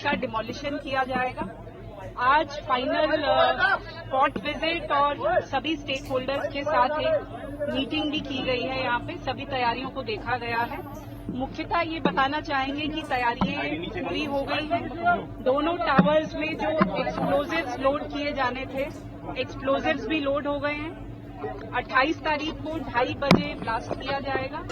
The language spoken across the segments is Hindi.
उसका डिमोलिशन किया जाएगा। आज फाइनल स्पॉट विजिट और सभी स्टेक होल्डर्स के साथ एक मीटिंग भी की गई है। यहाँ पे सभी तैयारियों को देखा गया है। मुख्यतः ये बताना चाहेंगे कि तैयारियां पूरी हो गई हैं। दोनों टावर्स में जो एक्सप्लोजिव्स लोड किए जाने थे, एक्सप्लोजिव्स भी लोड हो गए हैं। 28 तारीख को 2:30 बजे ब्लास्ट किया जाएगा।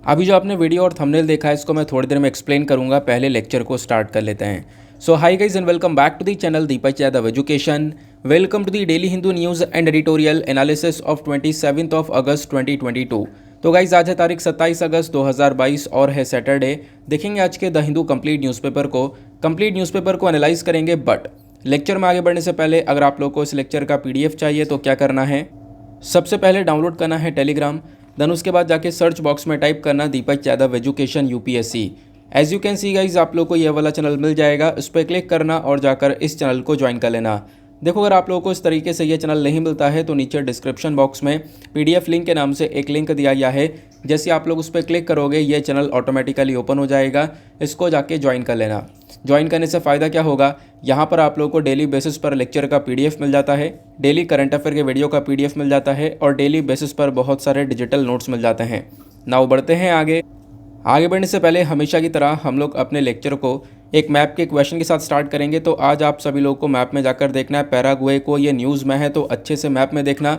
अभी जो आपने वीडियो और थंबनेल देखा है इसको मैं थोड़ी देर में एक्सप्लेन करूंगा। पहले लेक्चर को स्टार्ट कर लेते हैं। So hi guys and welcome back to the channel Deepak Yadav education. Welcome to the daily Hindu news and editorial analysis of 27 August 2022। तो गाइस आज है तारीख 27 अगस्त 2022 और है सैटरडे। देखेंगे आज के द हिंदू कंप्लीट न्यूज़पेपर को एनालाइज करेंगे। बट लेक्चर में आगे बढ़ने से पहले अगर आप लोग को इस लेक्चर का PDF चाहिए तो क्या करना है, सबसे पहले डाउनलोड करना है टेलीग्राम। देन उसके बाद जाके सर्च बॉक्स में टाइप करना Deepak Yadav education UPSC। As you can see guys आप लोग को ये वाला चैनल मिल जाएगा, उस पर क्लिक करना और जाकर इस चैनल को ज्वाइन कर लेना। देखो अगर आप लोगों को इस तरीके से ये चैनल नहीं मिलता है तो नीचे डिस्क्रिप्शन बॉक्स में PDF लिंक के नाम से एक लिंक दिया गया है। जैसे आप लोग उस पर क्लिक करोगे ये चैनल ऑटोमेटिकली ओपन हो जाएगा, इसको जाके ज्वाइन कर लेना। ज्वाइन करने से फ़ायदा क्या होगा, यहाँ पर आप लोगों को डेली बेसिस पर लेक्चर का PDF मिल जाता है, डेली करंट अफेयर के वीडियो का PDF मिल जाता है और डेली बेसिस पर बहुत सारे डिजिटल नोट्स मिल जाते हैं। नाउ बढ़ते हैं आगे बढ़ने से पहले हमेशा की तरह हम लोग अपने लेक्चर को एक मैप के क्वेश्चन के साथ स्टार्ट करेंगे। तो आज आप सभी लोगों को मैप में जाकर देखना है पैराग्वे को। ये न्यूज़ में है तो अच्छे से मैप में देखना।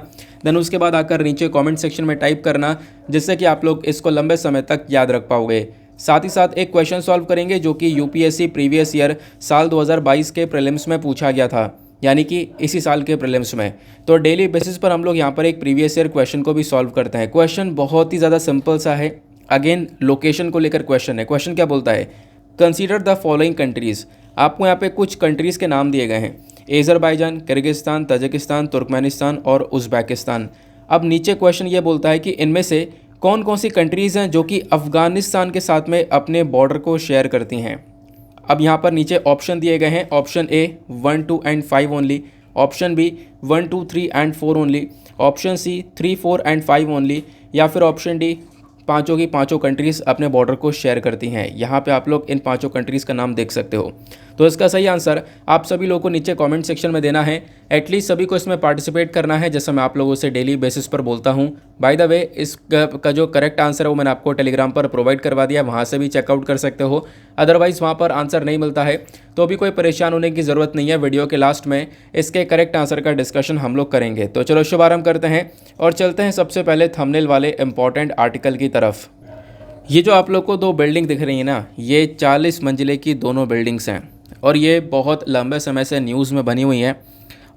देन उसके बाद आकर नीचे कमेंट सेक्शन में टाइप करना, जिससे कि आप लोग इसको लंबे समय तक याद रख पाओगे। साथ ही साथ एक क्वेश्चन सॉल्व करेंगे जो कि UPSC प्रीवियस ईयर साल 2022 के प्रीलिम्स में पूछा गया था, यानी कि इसी साल के प्रीलिम्स में। तो डेली बेसिस पर हम लोग यहाँ पर एक प्रीवियस ईयर क्वेश्चन को भी सॉल्व करते हैं। क्वेश्चन बहुत ही ज़्यादा सिंपल सा है। अगेन लोकेशन को लेकर क्वेश्चन है। क्वेश्चन क्या बोलता है, कंसीडर द फॉलोइंग कंट्रीज़। आपको यहाँ पे कुछ कंट्रीज़ के नाम दिए गए हैं, अज़रबैजान, किर्गिस्तान, तजिकिस्तान, तुर्कमेनिस्तान और उज़्बेकिस्तान। अब नीचे क्वेश्चन ये बोलता है कि इनमें से कौन कौन सी कंट्रीज़ हैं जो कि अफ़गानिस्तान के साथ में अपने बॉर्डर को शेयर करती हैं। अब यहाँ पर नीचे ऑप्शन दिए गए हैं। Option A 1, 2 and 5 only, option B 1, 2, 3 and 4 only, option C 3, 4 and 5 only, या फिर ऑप्शन D पाँचों की पाँचों कंट्रीज़ अपने बॉर्डर को शेयर करती हैं। यहाँ पे आप लोग इन पाँचों कंट्रीज़ का नाम देख सकते हो। तो इसका सही आंसर आप सभी लोगों को नीचे कमेंट सेक्शन में देना है। एटलीस्ट सभी को इसमें पार्टिसिपेट करना है, जैसे मैं आप लोगों से डेली बेसिस पर बोलता हूँ। बाय द वे इसका जो करेक्ट आंसर है वो मैंने आपको टेलीग्राम पर प्रोवाइड करवा दिया, वहाँ से भी चेकआउट कर सकते हो। अदरवाइज़ वहाँ पर आंसर नहीं मिलता है तो भी कोई परेशान होने की ज़रूरत नहीं है। वीडियो के लास्ट में इसके करेक्ट आंसर का डिस्कशन हम लोग करेंगे। तो चलो शुभारंभ करते हैं और चलते हैं सबसे पहले थंबनेल वाले इंपॉर्टेंट आर्टिकल की तरफ। ये जो आप लोग को दो बिल्डिंग दिख रही है ना, ये 40 मंजिले की दोनों बिल्डिंग्स हैं और ये बहुत लंबे समय से न्यूज़ में बनी हुई हैं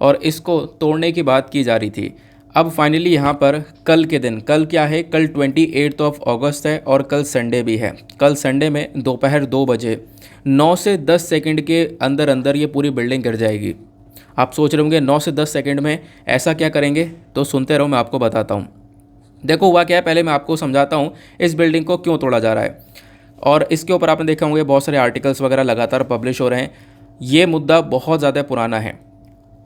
और इसको तोड़ने की बात की जा रही थी। अब फाइनली यहाँ पर कल के दिन, कल क्या है, कल 28 अगस्त है और कल संडे भी है। कल संडे में दोपहर 2 बजे 9 से 10 सेकंड के अंदर अंदर ये पूरी बिल्डिंग गिर जाएगी। आप सोच रहे होंगे 9 से 10 सेकंड में ऐसा क्या करेंगे, तो सुनते रहो, मैं आपको बताता हूँ। देखो हुआ क्या है, पहले मैं आपको समझाता हूँ इस बिल्डिंग को क्यों तोड़ा जा रहा है। और इसके ऊपर आपने देखा होंगे बहुत सारे आर्टिकल्स वगैरह लगातार पब्लिश हो रहे हैं। ये मुद्दा बहुत ज़्यादा पुराना है।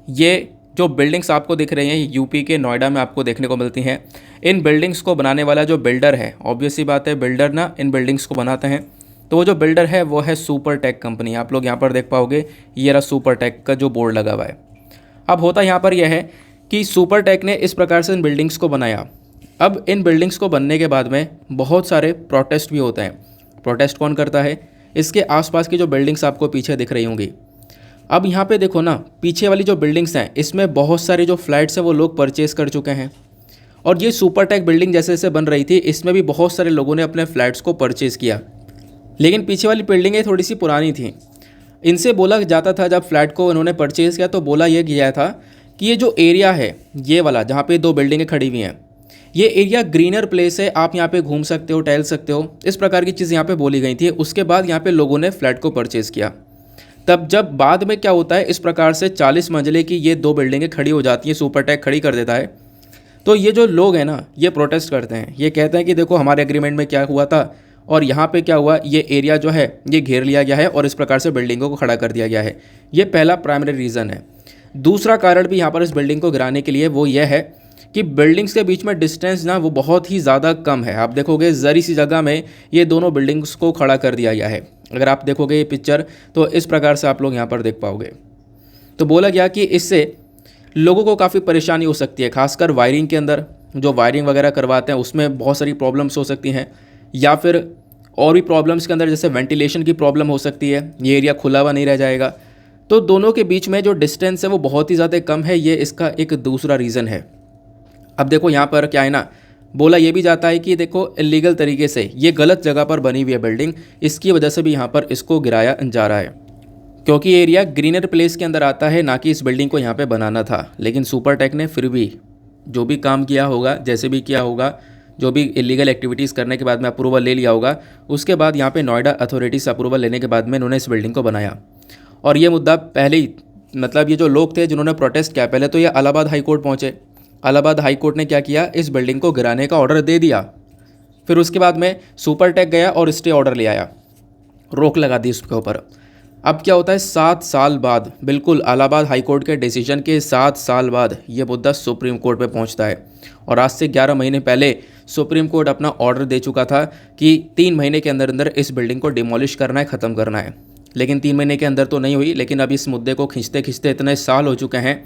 ये जो बिल्डिंग्स आपको दिख रही हैं यूपी के नोएडा में आपको देखने को मिलती हैं। इन बिल्डिंग्स को बनाने वाला जो बिल्डर है, ऑब्वियस सी बात है बिल्डर ना इन बिल्डिंग्स को बनाते हैं, तो वो जो बिल्डर है वो है सुपरटेक कंपनी। आप लोग यहाँ पर देख पाओगे ये रहा सुपरटेक का जो बोर्ड लगा हुआ है। अब होता यहाँ पर यह है कि सुपरटेक ने इस प्रकार से इन बिल्डिंग्स को बनाया। अब इन बिल्डिंग्स को बनने के बाद में बहुत सारे प्रोटेस्ट भी होते हैं। प्रोटेस्ट कौन करता है, इसके आसपास की जो बिल्डिंग्स आपको पीछे दिख रही होंगी। अब यहाँ पे देखो ना, पीछे वाली जो बिल्डिंग्स हैं इसमें बहुत सारे जो फ्लैट्स हैं वो लोग परचेज़ कर चुके हैं। और ये सुपरटेक बिल्डिंग जैसे जैसे बन रही थी इसमें भी बहुत सारे लोगों ने अपने फ्लैट्स को परचेज़ किया। लेकिन पीछे वाली बिल्डिंगें थोड़ी सी पुरानी थी। इनसे बोला जाता था, जब फ्लैट को इन्होंने परचेज़ किया तो बोला यह गया था कि ये जो एरिया है ये वाला जहाँ पे दो बिल्डिंगें खड़ी हुई हैं, ये एरिया ग्रीनर प्लेस है, आप यहाँ पे घूम सकते हो, टहल सकते हो, इस प्रकार की चीज़ यहाँ पे बोली गई थी। उसके बाद यहाँ पे लोगों ने फ्लैट को परचेज़ किया। तब जब बाद में क्या होता है, इस प्रकार से 40 मंजिले की ये दो बिल्डिंगें खड़ी हो जाती हैं, सुपरटेक खड़ी कर देता है। तो ये जो लोग हैं ना, ये प्रोटेस्ट करते हैं, ये कहते हैं कि देखो हमारे एग्रीमेंट में क्या हुआ था और यहाँ पे क्या हुआ, ये एरिया जो है ये घेर लिया गया है और इस प्रकार से बिल्डिंगों को खड़ा कर दिया गया है। ये पहला प्राइमरी रीज़न है। दूसरा कारण भी यहाँ पर इस बिल्डिंग को गिराने के लिए वो ये है कि बिल्डिंग्स के बीच में डिस्टेंस ना वो बहुत ही ज़्यादा कम है। आप देखोगे ज़री सी जगह में ये दोनों बिल्डिंग्स को खड़ा कर दिया गया है। अगर आप देखोगे ये पिक्चर तो इस प्रकार से आप लोग यहाँ पर देख पाओगे। तो बोला गया कि इससे लोगों को काफ़ी परेशानी हो सकती है, खासकर वायरिंग के अंदर जो वायरिंग वगैरह करवाते हैं उसमें बहुत सारी प्रॉब्लम्स हो सकती हैं, या फिर और भी प्रॉब्लम्स के अंदर जैसे वेंटिलेशन की प्रॉब्लम हो सकती है, ये एरिया खुला हुआ नहीं रह जाएगा। तो दोनों के बीच में जो डिस्टेंस है वो बहुत ही ज़्यादा कम है, ये इसका एक दूसरा रीज़न है। अब देखो यहाँ पर क्या है ना, बोला ये भी जाता है कि देखो इलीगल तरीके से ये गलत जगह पर बनी हुई है बिल्डिंग, इसकी वजह से भी यहाँ पर इसको गिराया जा रहा है, क्योंकि ये एरिया ग्रीनर प्लेस के अंदर आता है, ना कि इस बिल्डिंग को यहाँ पे बनाना था। लेकिन सुपरटेक ने फिर भी जो भी काम किया होगा, जैसे भी किया होगा, जो भी इलीगल एक्टिविटीज़ करने के बाद में अप्रूवल ले लिया होगा, उसके बाद यहाँ पे नोएडा अथॉरिटी से अप्रूवल लेने के बाद में इन्होंने इस बिल्डिंग को बनाया। और ये मुद्दा पहले ही, मतलब ये जो लोग थे जिन्होंने प्रोटेस्ट किया, पहले तो ये इलाहाबाद हाई कोर्ट पहुँचे। इलाहाबाद हाई कोर्ट ने क्या किया, इस बिल्डिंग को गिराने का ऑर्डर दे दिया। फिर उसके बाद में सुपरटेक गया और स्टे ऑर्डर ले आया, रोक लगा दी उसके ऊपर। अब क्या होता है, 7 साल बाद, बिल्कुल इलाहाबाद हाई कोर्ट के डिसीजन के 7 साल बाद ये मुद्दा सुप्रीम कोर्ट पे पहुंचता है। और आज से 11 महीने पहले सुप्रीम कोर्ट अपना ऑर्डर दे चुका था कि 3 महीने के अंदर अंदर इस बिल्डिंग को डिमोलिश करना है, ख़त्म करना है। लेकिन 3 महीने के अंदर तो नहीं हुई, लेकिन अब इस मुद्दे को खींचते खींचते इतने साल हो चुके हैं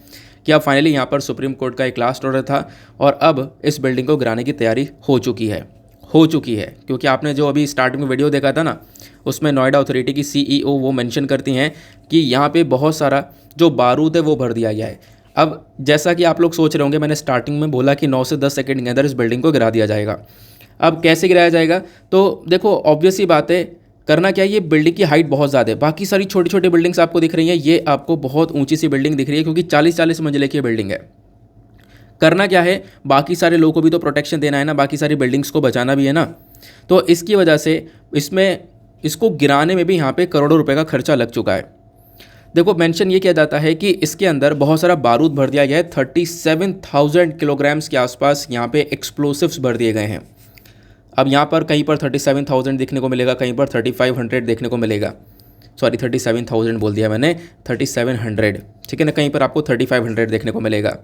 कि अब फाइनली यहाँ पर सुप्रीम कोर्ट का एक लास्ट ऑर्डर था और अब इस बिल्डिंग को गिराने की तैयारी हो चुकी है। क्योंकि आपने जो अभी स्टार्टिंग में वीडियो देखा था ना, उसमें नोएडा अथॉरिटी की CEO वो मेंशन करती हैं कि यहाँ पे बहुत सारा जो बारूद है वो भर दिया गया है। अब जैसा कि आप लोग सोच रहे होंगे, मैंने स्टार्टिंग में बोला कि 9 से 10 सेकंड के अंदर इस बिल्डिंग को गिरा दिया जाएगा। अब कैसे गिराया जाएगा, तो देखो ऑब्वियस ही बात है, करना क्या है, ये बिल्डिंग की हाइट बहुत ज़्यादा है। बाकी सारी छोटी छोटी बिल्डिंग्स आपको दिख रही हैं, ये आपको बहुत ऊंची सी बिल्डिंग दिख रही है, क्योंकि 40-40 मंजिले की बिल्डिंग है। करना क्या है, बाकी सारे लोगों को भी तो प्रोटेक्शन देना है ना, बाकी सारी बिल्डिंग्स को बचाना भी है ना। तो इसकी वजह से इसको गिराने में भी यहाँ पे करोड़ों रुपए का खर्चा लग चुका है। देखो मेंशन ये किया जाता है कि इसके अंदर बहुत सारा बारूद भर दिया गया है। 37,000 किलोग्राम्स के आसपास यहाँ पे एक्सप्लोसिव्स भर दिए गए हैं। अब यहाँ पर कहीं पर 37,000 देखने को मिलेगा, कहीं पर 3,500 देखने को मिलेगा। सॉरी 37,000 बोल दिया मैंने, 3,700, ठीक है ना। कहीं पर आपको 3,500 देखने को मिलेगा।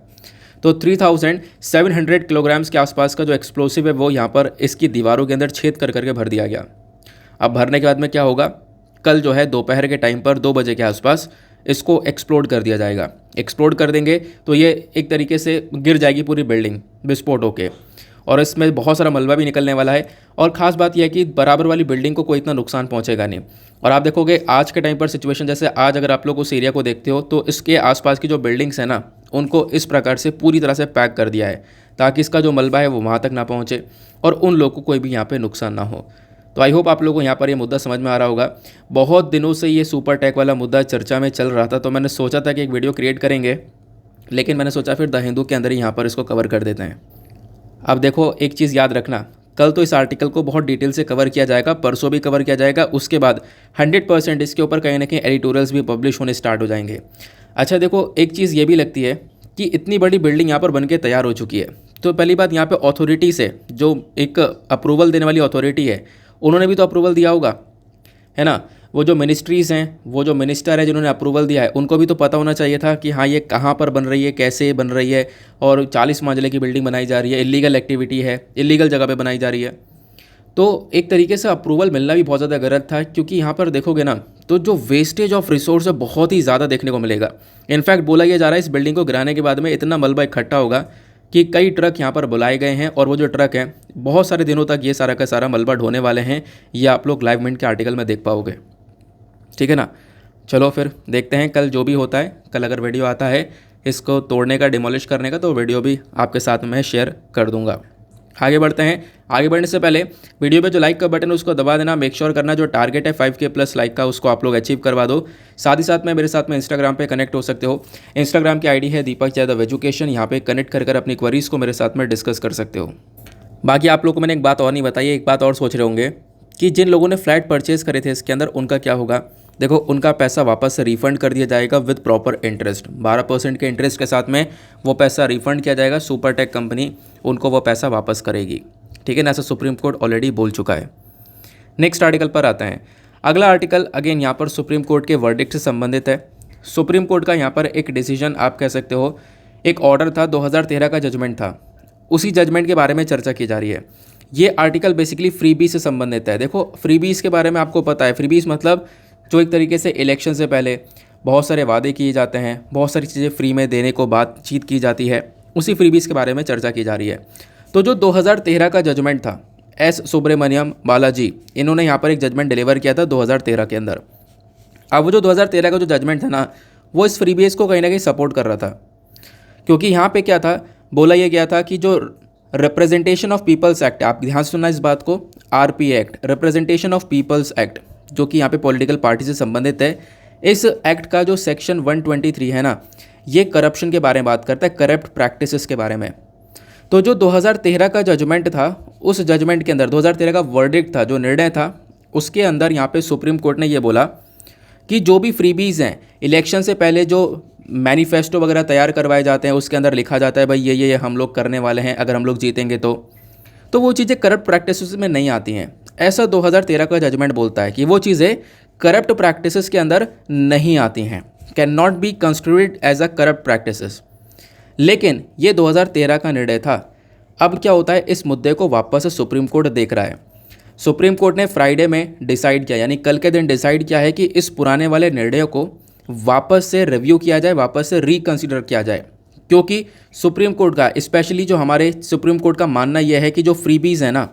तो 3,700 किलोग्राम्स के आसपास का जो एक्सप्लोसिव है वो यहाँ पर इसकी दीवारों के अंदर छेद कर करके भर दिया गया। अब भरने के बाद में क्या होगा, कल जो है दोपहर के टाइम पर 2 बजे के आसपास इसको एक्सप्लोड कर दिया जाएगा। एक्सप्लोड कर देंगे तो ये एक तरीके से गिर जाएगी पूरी बिल्डिंग विस्फोट होके, और इसमें बहुत सारा मलबा भी निकलने वाला है। और ख़ास बात यह है कि बराबर वाली बिल्डिंग को कोई इतना नुकसान पहुंचेगा नहीं। और आप देखोगे आज के टाइम पर सिचुएशन, जैसे आज अगर आप लोग उस एरिया को देखते हो तो इसके आसपास की जो बिल्डिंग्स हैं ना, उनको इस प्रकार से पूरी तरह से पैक कर दिया है ताकि इसका जो मलबा है वो वहाँ तक ना पहुँचे और उन लोगों को कोई भी यहाँ पर नुकसान ना हो। तो आई होप आप लोगों को यहाँ पर ये मुद्दा समझ में आ रहा होगा। बहुत दिनों से ये सुपरटेक वाला मुद्दा चर्चा में चल रहा था, तो मैंने सोचा था कि एक वीडियो क्रिएट करेंगे, लेकिन मैंने सोचा फिर द हिंदू के अंदर ही यहाँ पर इसको कवर कर देते हैं। अब देखो एक चीज़ याद रखना, कल तो इस आर्टिकल को बहुत डिटेल से कवर किया जाएगा, परसों भी कवर किया जाएगा, उसके बाद 100% इसके ऊपर कहीं ना कहीं एडिटोरियल्स भी पब्लिश होने स्टार्ट हो जाएंगे। अच्छा देखो एक चीज़ ये भी लगती है कि इतनी बड़ी बिल्डिंग यहाँ पर बन के तैयार हो चुकी है, तो पहली बात यहाँ पे अथॉरिटी से, जो एक अप्रूवल देने वाली अथॉरिटी है, उन्होंने भी तो अप्रूवल दिया होगा, है ना। वो जो मिनिस्ट्रीज़ हैं, वो जो मिनिस्टर है जिन्होंने अप्रूवल दिया है, उनको भी तो पता होना चाहिए था कि हाँ ये कहाँ पर बन रही है, कैसे बन रही है, और 40 मंजिले की बिल्डिंग बनाई जा रही है, इलीगल एक्टिविटी है, इलीगल जगह पे बनाई जा रही है। तो एक तरीके से अप्रूवल मिलना भी बहुत ज़्यादा गलत था, क्योंकि यहाँ पर देखोगे ना तो जो वेस्टेज ऑफ रिसोर्स है बहुत ही ज़्यादा देखने को मिलेगा। इनफैक्ट बोला यह जा रहा है इस बिल्डिंग को गिराने के बाद में इतना मलबा इकट्ठा होगा कि कई ट्रक यहाँ पर बुलाए गए हैं, और वो जो ट्रक हैं बहुत सारे दिनों तक ये सारा का सारा मलबा ढोने वाले हैं। ये आप लोग लाइव मिनट के आर्टिकल में देख पाओगे, ठीक है ना। चलो फिर देखते हैं कल जो भी होता है। कल अगर वीडियो आता है इसको तोड़ने का, डिमोलिश करने का, तो वीडियो भी आपके साथ में शेयर कर दूंगा। आगे बढ़ते हैं। आगे बढ़ने से पहले वीडियो पे जो लाइक का बटन है उसको दबा देना। मेक श्योर करना जो टारगेट है 5K प्लस लाइक का, उसको आप लोग अचीव करवा दो। साथ ही साथ में मेरे साथ में इंस्टाग्राम पे कनेक्ट हो सकते हो। इंस्टाग्राम की आईडी है दीपक यादव एजुकेशन। यहाँ पे कनेक्ट कर अपनी क्वेरीज़ को मेरे साथ में डिस्कस कर सकते हो। बाकी आप लोग को मैंने एक बात और नहीं बताई, एक बात और सोच रहे होंगे कि जिन लोगों ने फ्लैट परचेज़ करे थे इसके अंदर उनका क्या होगा। देखो उनका पैसा वापस से रिफ़ंड कर दिया जाएगा विद प्रॉपर इंटरेस्ट। 12% के इंटरेस्ट के साथ में वो पैसा रिफ़ंड किया जाएगा, सुपरटेक कंपनी उनको वो पैसा वापस करेगी। ठीक है ना, ऐसा सुप्रीम कोर्ट ऑलरेडी बोल चुका है। नेक्स्ट आर्टिकल पर आते हैं। अगला आर्टिकल अगेन यहाँ पर सुप्रीम कोर्ट के वर्डिक्ट से संबंधित है। सुप्रीम कोर्ट का यहाँ पर एक डिसीजन आप कह सकते हो, एक ऑर्डर था, 2013 का जजमेंट था, उसी जजमेंट के बारे में चर्चा की जा रही है। ये आर्टिकल बेसिकली फ्रीबीज से संबंधित है। देखो फ्रीबीज के बारे में आपको पता है, फ्रीबीज मतलब जो एक तरीके से इलेक्शन से पहले बहुत सारे वादे किए जाते हैं, बहुत सारी चीज़ें फ्री में देने को बातचीत की जाती है, उसी फ्रीबीज के बारे में चर्चा की जा रही है। तो जो 2013 का जजमेंट था, एस सुब्रमण्यम बालाजी इन्होंने यहाँ पर एक जजमेंट डिलीवर किया था 2013 के अंदर। अब वो जो 2013 का जो जजमेंट था ना, वो इस फ्रीबीज को कहीं ना कहीं सपोर्ट कर रहा था, क्योंकि यहाँ पे क्या था, बोला यह गया था कि जो रिप्रेजेंटेशन ऑफ पीपल्स एक्ट, आप ध्यान से सुनना इस बात को, RP act, representation of people's act, जो कि यहाँ पे पॉलिटिकल पार्टी से संबंधित है, इस एक्ट का जो सेक्शन 123 है ना, ये करप्शन के बारे में बात करता है, करप्ट प्रैक्टिसेस के बारे में। तो जो 2013 का जजमेंट था, उस जजमेंट के अंदर 2013 का वर्डिक्ट था, जो निर्णय था, उसके अंदर यहाँ पे सुप्रीम कोर्ट ने ये बोला कि जो भी फ्रीबीज हैं, इलेक्शन से पहले जो मैनिफेस्टो वगैरह तैयार करवाए जाते हैं, उसके अंदर लिखा जाता है भाई ये हम लोग करने वाले हैं अगर हम लोग जीतेंगे तो वो चीज़ें करप्ट प्रैक्टिसेस में नहीं आती हैं। ऐसा 2013 का जजमेंट बोलता है कि वो चीज़ें करप्ट प्रैक्टिसेस के अंदर नहीं आती हैं, can not be considered as a corrupt practices. लेकिन ये 2013 का निर्णय था। अब क्या होता है, इस मुद्दे को वापस से सुप्रीम कोर्ट देख रहा है। सुप्रीम कोर्ट ने फ्राइडे में डिसाइड किया, यानी कल के दिन डिसाइड किया है कि इस पुराने वाले निर्णय को वापस से रिव्यू किया जाए, वापस से रिकंसिडर किया जाए, क्योंकि सुप्रीम कोर्ट का, स्पेशली जो हमारे सुप्रीम कोर्ट का मानना यह है कि जो फ्रीबीज है ना,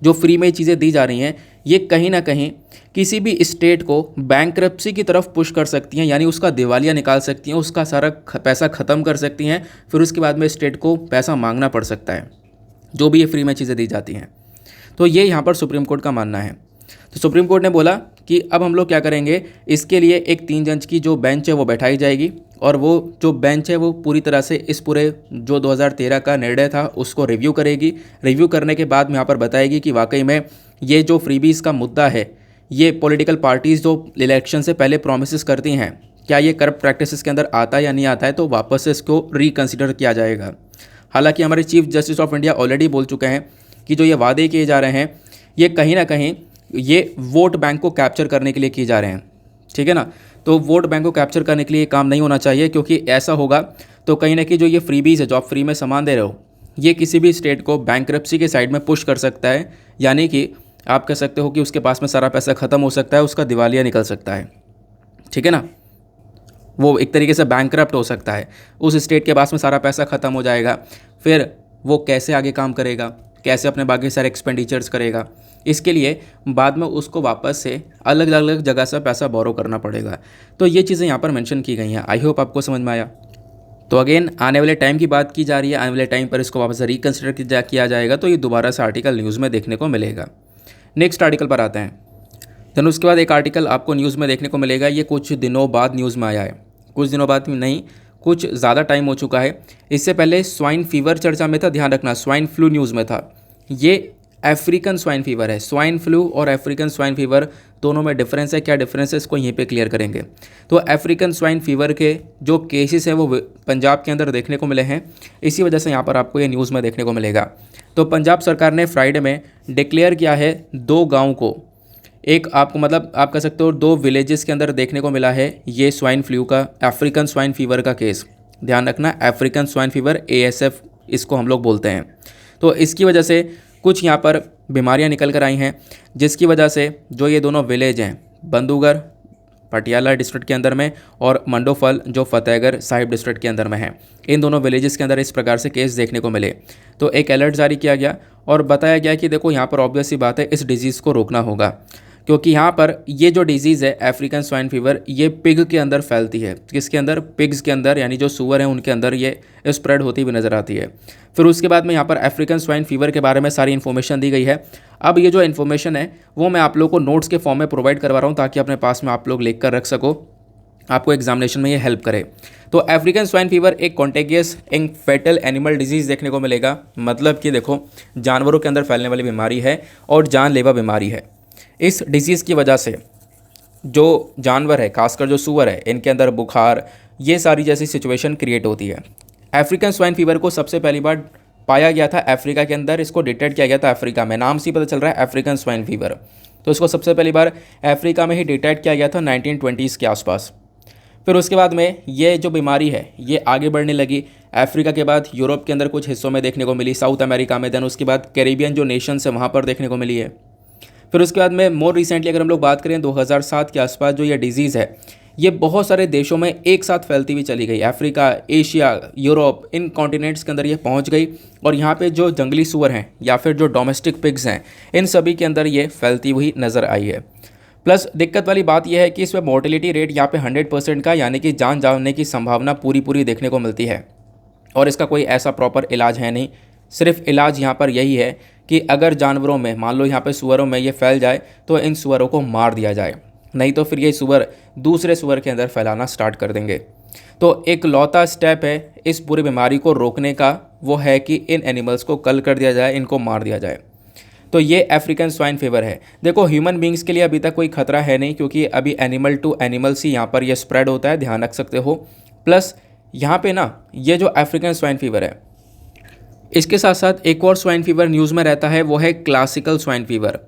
जो फ्री में चीज़ें दी जा रही हैं, ये कहीं ना कहीं किसी भी स्टेट को बैंक्रप्सी की तरफ पुश कर सकती हैं, यानी उसका दिवालिया निकाल सकती हैं, उसका सारा पैसा ख़त्म कर सकती हैं, फिर उसके बाद में स्टेट को पैसा मांगना पड़ सकता है, जो भी ये फ्री में चीज़ें दी जाती हैं। तो ये यहाँ पर सुप्रीम कोर्ट का मानना है। तो सुप्रीम कोर्ट ने बोला कि अब हम लोग क्या करेंगे, इसके लिए एक 3 जज की जो बेंच है वो बैठाई जाएगी, और वो जो बेंच है वो पूरी तरह से इस पूरे जो 2013 का निर्णय था उसको रिव्यू करेगी। रिव्यू करने के बाद में यहाँ पर बताएगी कि वाकई में ये जो फ्रीबीज का मुद्दा है, ये पॉलिटिकल पार्टीज़ जो इलेक्शन से पहले प्रोमिस करती हैं, क्या ये करप्ट प्रैक्टिसेस के अंदर आता है या नहीं आता है, तो वापस से इसको रिकन्सिडर किया जाएगा। हालांकि हमारे chief justice of India already बोल चुके हैं कि जो ये वादे किए जा रहे हैं, ये कहीं ना कहीं ये वोट बैंक को कैप्चर करने के लिए किए जा रहे हैं। ठीक है ना, तो वोट बैंक को कैप्चर करने के लिए काम नहीं होना चाहिए, क्योंकि ऐसा होगा तो कहीं ना कहीं जो ये फ्रीबीज है, जो आप फ्री में सामान दे रहे हो, ये किसी भी स्टेट को बैंक्रप्सी के साइड में पुश कर सकता है, यानी कि आप कह सकते हो कि उसके पास में सारा पैसा ख़त्म हो सकता है, उसका दिवालिया निकल सकता है। ठीक है ना, वो एक तरीके से बैंक्रप्ट हो सकता है, उस स्टेट के पास में सारा पैसा ख़त्म हो जाएगा, फिर वो कैसे आगे काम करेगा, कैसे अपने बाकी सारे एक्सपेंडिचर्स करेगा, इसके लिए बाद में उसको वापस से अलग अलग जगह से पैसा बोरो करना पड़ेगा। तो ये चीज़ें यहाँ पर मेंशन की गई हैं। आई होप आपको समझ में आया। तो अगेन आने वाले टाइम की बात की जा रही है, आने वाले टाइम पर इसको वापस से रिकन्सिडर किया जाएगा, तो ये दोबारा से आर्टिकल न्यूज़ में देखने को मिलेगा। नेक्स्ट आर्टिकल पर आते हैं। देन उसके बाद एक आर्टिकल आपको न्यूज़ में देखने को मिलेगा, ये कुछ दिनों बाद न्यूज़ में आया है, कुछ दिनों बाद नहीं, कुछ ज़्यादा टाइम हो चुका है। इससे पहले स्वाइन फीवर चर्चा में था, ध्यान रखना, स्वाइन फ्लू न्यूज़ में था। ये अफ्रीकन स्वाइन फीवर है। स्वाइन फ्लू और अफ्रीकन स्वाइन फीवर दोनों में डिफरेंस है, क्या डिफरेंस है इसको यहीं पे क्लियर करेंगे। तो अफ्रीकन स्वाइन फीवर के जो केसेस हैं वो पंजाब के अंदर देखने को मिले हैं, इसी वजह से यहाँ पर आपको ये न्यूज़ में देखने को मिलेगा। तो पंजाब सरकार ने फ्राइडे में डिक्लेयर किया है 2 गाँव को, एक आपको मतलब आप कह सकते हो 2 विलेजेस के अंदर देखने को मिला है ये स्वाइन फ्लू का, अफ्रीकन स्वाइन फीवर का केस। ध्यान रखना, अफ्रीकन स्वाइन फीवर ASF इसको हम लोग बोलते हैं। तो इसकी वजह से कुछ यहाँ पर बीमारियाँ निकल कर आई हैं, जिसकी वजह से जो ये दोनों विलेज हैं, बंदूगर पटियाला डिस्ट्रिक्ट के अंदर में और मंडोफल जो फतेहगढ़ साहिब डिस्ट्रिक्ट के अंदर में है, इन दोनों विलेजेस के अंदर इस प्रकार से केस देखने को मिले। तो एक अलर्ट जारी किया गया और बताया गया कि देखो यहाँ पर ऑब्वियस सी बात है, इस डिजीज़ को रोकना होगा, क्योंकि यहाँ पर ये जो डिजीज़ है अफ्रीकन स्वाइन फीवर, ये पिग के अंदर फैलती है। किसके अंदर? पिग्स के अंदर, यानी जो सूअर हैं उनके अंदर ये स्प्रेड होती हुई नज़र आती है। फिर उसके बाद में यहाँ पर अफ्रीकन स्वाइन फीवर के बारे में सारी इन्फॉर्मेशन दी गई है। अब ये जो इन्फॉर्मेशन है वो मैं आप लोगों को नोट्स के फॉर्म में प्रोवाइड करवा रहा हूँ, ताकि अपने पास में आप लोग लिख कर रख सको, आपको एग्जामिनेशन में ये हेल्प करे। तो अफ्रीकन स्वाइन फीवर एक कॉन्टेगियस एक फेटल एनिमल डिजीज़ देखने को मिलेगा। मतलब कि देखो, जानवरों के अंदर फैलने वाली बीमारी है और जानलेवा बीमारी है। इस डिजीज़ की वजह से जो जानवर है, खासकर जो सूअर है, इनके अंदर बुखार, ये सारी जैसी सिचुएशन क्रिएट होती है। अफ्रीकन स्वाइन फीवर को सबसे पहली बार पाया गया था अफ्रीका के अंदर, इसको डिटेक्ट किया गया था अफ्रीका में, नाम से ही पता चल रहा है अफ्रीकन स्वाइन फीवर। तो इसको सबसे पहली बार अफ्रीका में ही डिटेक्ट किया गया था 1920s के आसपास। फिर उसके बाद में ये जो बीमारी है ये आगे बढ़ने लगी। अफ्रीका के बाद यूरोप के अंदर कुछ हिस्सों में देखने को मिली, साउथ अमेरिका में, देन उसके बाद कैरिबियन जो नेशंस है वहाँ पर देखने को मिली है। फिर उसके बाद में मोर रिसेंटली अगर हम लोग बात करें 2007 के आसपास जो ये डिजीज़ है ये बहुत सारे देशों में एक साथ फैलती हुई चली गई। अफ्रीका, एशिया, यूरोप, इन कॉन्टिनेंट्स के अंदर ये पहुंच गई और यहाँ पे जो जंगली सूअर हैं या फिर जो डोमेस्टिक पिग्स हैं इन सभी के अंदर ये फैलती हुई नज़र आई है। प्लस दिक्कत वाली बात यह है कि इसमें मोर्टेलिटी रेट यहाँ पे 100% का, यानी कि जान जाने की संभावना पूरी देखने को मिलती है और इसका कोई ऐसा प्रॉपर इलाज है नहीं। सिर्फ इलाज यहाँ पर यही है कि अगर जानवरों में, मान लो यहाँ पे सुअरों में ये फैल जाए तो इन सुअरों को मार दिया जाए, नहीं तो फिर ये सुअर दूसरे सुअर के अंदर फैलाना स्टार्ट कर देंगे। तो एक लौता स्टेप है इस पूरी बीमारी को रोकने का, वो है कि इन एनिमल्स को कल कर दिया जाए, इनको मार दिया जाए। तो ये अफ्रीकन स्वाइन फीवर है। देखो ह्यूमन बींग्स के लिए अभी तक कोई खतरा है नहीं, क्योंकि अभी एनिमल टू एनिमल्स ही यहाँ पर ये स्प्रेड होता है, ध्यान रख सकते हो। प्लस यहाँ पे ना ये जो अफ्रीकन स्वाइन फीवर है इसके साथ साथ एक और स्वाइन फीवर न्यूज़ में रहता है, वो है क्लासिकल स्वाइन फीवर।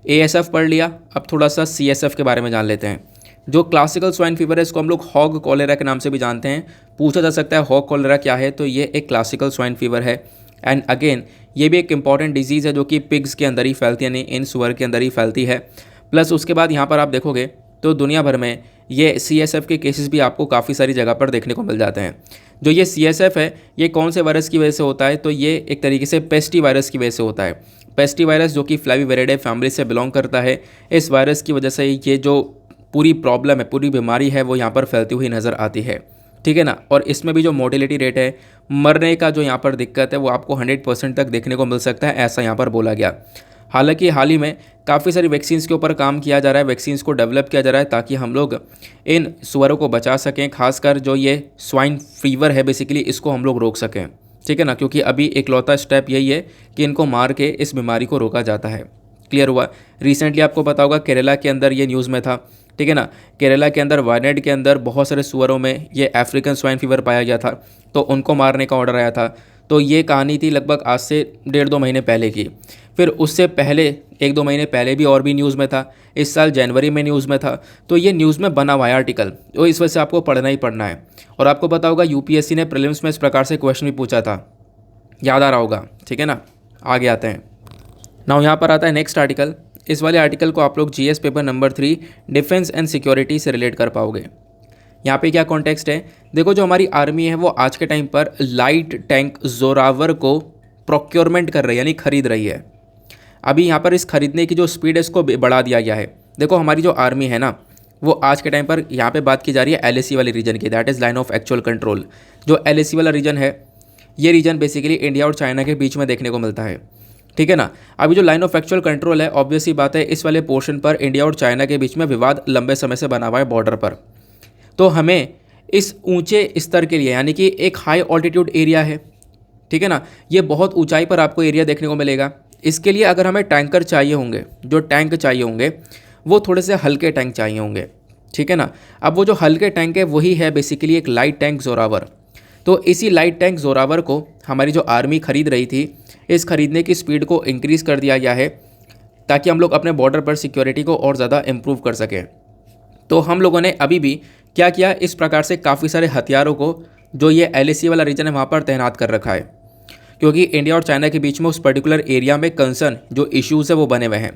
ASF पढ़ लिया, अब थोड़ा सा CSF के बारे में जान लेते हैं। जो क्लासिकल स्वाइन फीवर है इसको हम लोग हॉग कॉलेरा के नाम से भी जानते हैं। पूछा जा सकता है हॉग कॉलेरा क्या है, तो ये एक क्लासिकल स्वाइन फीवर है। एंड अगेन ये भी एक इंपॉर्टेंट डिजीज़ है जो कि पिग्स के अंदर ही फैलती है, यानी इन सुअर के अंदर ही फैलती है। प्लस उसके बाद यहाँ पर आप देखोगे तो दुनिया भर में ये CSF के केसेस भी आपको काफ़ी सारी जगह पर देखने को मिल जाते हैं। जो ये CSF है ये कौन से वायरस की वजह से होता है, तो ये एक तरीके से पेस्टी वायरस की वजह से होता है। पेस्टी वायरस जो कि फ्लैविवेरिडे फैमिली से बिलोंग करता है, इस वायरस की वजह से ये जो पूरी प्रॉब्लम है, पूरी बीमारी है, वो यहाँ पर फैलती हुई नज़र आती है, ठीक है ना। और इसमें भी जो मोर्टेलिटी रेट है, मरने का जो यहाँ पर दिक्कत है, वो आपको 100% तक देखने को मिल सकता है, ऐसा यहाँ पर बोला गया। हालांकि हाल ही में काफ़ी सारी वैक्सीन्स के ऊपर काम किया जा रहा है, वैक्सीन्स को डेवलप किया जा रहा है ताकि हम लोग इन सुअरों को बचा सकें, खासकर जो ये स्वाइन फीवर है बेसिकली इसको हम लोग रोक सकें, ठीक है ना। क्योंकि अभी इकलौता स्टेप यही है कि इनको मार के इस बीमारी को रोका जाता है। क्लियर हुआ। रिसेंटली आपको पता होगा केरला के अंदर ये न्यूज़ में था, ठीक है ना। केरला के अंदर वायनाड के अंदर बहुत सारे सुअरों में ये अफ्रीकन स्वाइन फीवर पाया गया था, तो उनको मारने का ऑर्डर आया था। तो ये कहानी थी लगभग आज से 1.5-2 महीने पहले की। फिर उससे पहले 1-2 महीने पहले भी और भी न्यूज़ में था, इस साल जनवरी में न्यूज़ में था। तो ये न्यूज़ में बना हुआ है आर्टिकल, तो इस वजह से आपको पढ़ना ही पढ़ना है। और आपको पता होगा UPSC ने प्रीलिम्स में इस प्रकार से क्वेश्चन भी पूछा था, याद आ रहा होगा, ठीक है ना। आगे आते हैं नाउ, यहाँ पर आता है नेक्स्ट आर्टिकल। इस वाले आर्टिकल को आप लोग GS paper number 3 defence and security से रिलेट कर पाओगे। यहाँ पे क्या कॉन्टेक्स्ट है, देखो जो हमारी आर्मी है वो आज के टाइम पर लाइट टैंक जोरावर को प्रोक्योरमेंट कर रही है, यानी खरीद रही है। अभी यहाँ पर इस खरीदने की जो स्पीड है इसको बढ़ा दिया गया है। देखो हमारी जो आर्मी है ना वो आज के टाइम पर यहाँ पे बात की जा रही है LAC वाले रीजन की, that is line of actual control. जो LAC वाला रीजन है ये रीजन बेसिकली इंडिया और चाइना के बीच में देखने को मिलता है, ठीक है ना। अभी जो लाइन ऑफ एक्चुअल कंट्रोल है, ऑब्वियस सी बात है इस वाले पोर्शन पर इंडिया और चाइना के बीच में विवाद लंबे समय से बना हुआ है बॉर्डर पर। तो हमें इस ऊंचे स्तर के लिए, यानी कि एक हाई ऑल्टीट्यूड एरिया है, ठीक है ना, ये बहुत ऊंचाई पर आपको एरिया देखने को मिलेगा। इसके लिए अगर हमें टैंकर चाहिए होंगे, जो टैंक चाहिए होंगे वो थोड़े से हल्के टैंक चाहिए होंगे, ठीक है ना। अब वो जो हल्के टैंक है वही है बेसिकली एक लाइट टैंक जोरावर। तो इसी लाइट टैंक जोरावर को हमारी जो आर्मी खरीद रही थी, इस खरीदने की स्पीड को इंक्रीज़ कर दिया गया है ताकि हम लोग अपने बॉर्डर पर सिक्योरिटी को और ज़्यादा इम्प्रूव कर सकें। तो हम लोगों ने अभी भी क्या किया, इस प्रकार से काफ़ी सारे हथियारों को जो ये LAC वाला रीजन है वहाँ पर तैनात कर रखा है, क्योंकि इंडिया और चाइना के बीच में उस पर्टिकुलर एरिया में कंसर्न जो इश्यूज़ है वो बने हुए हैं।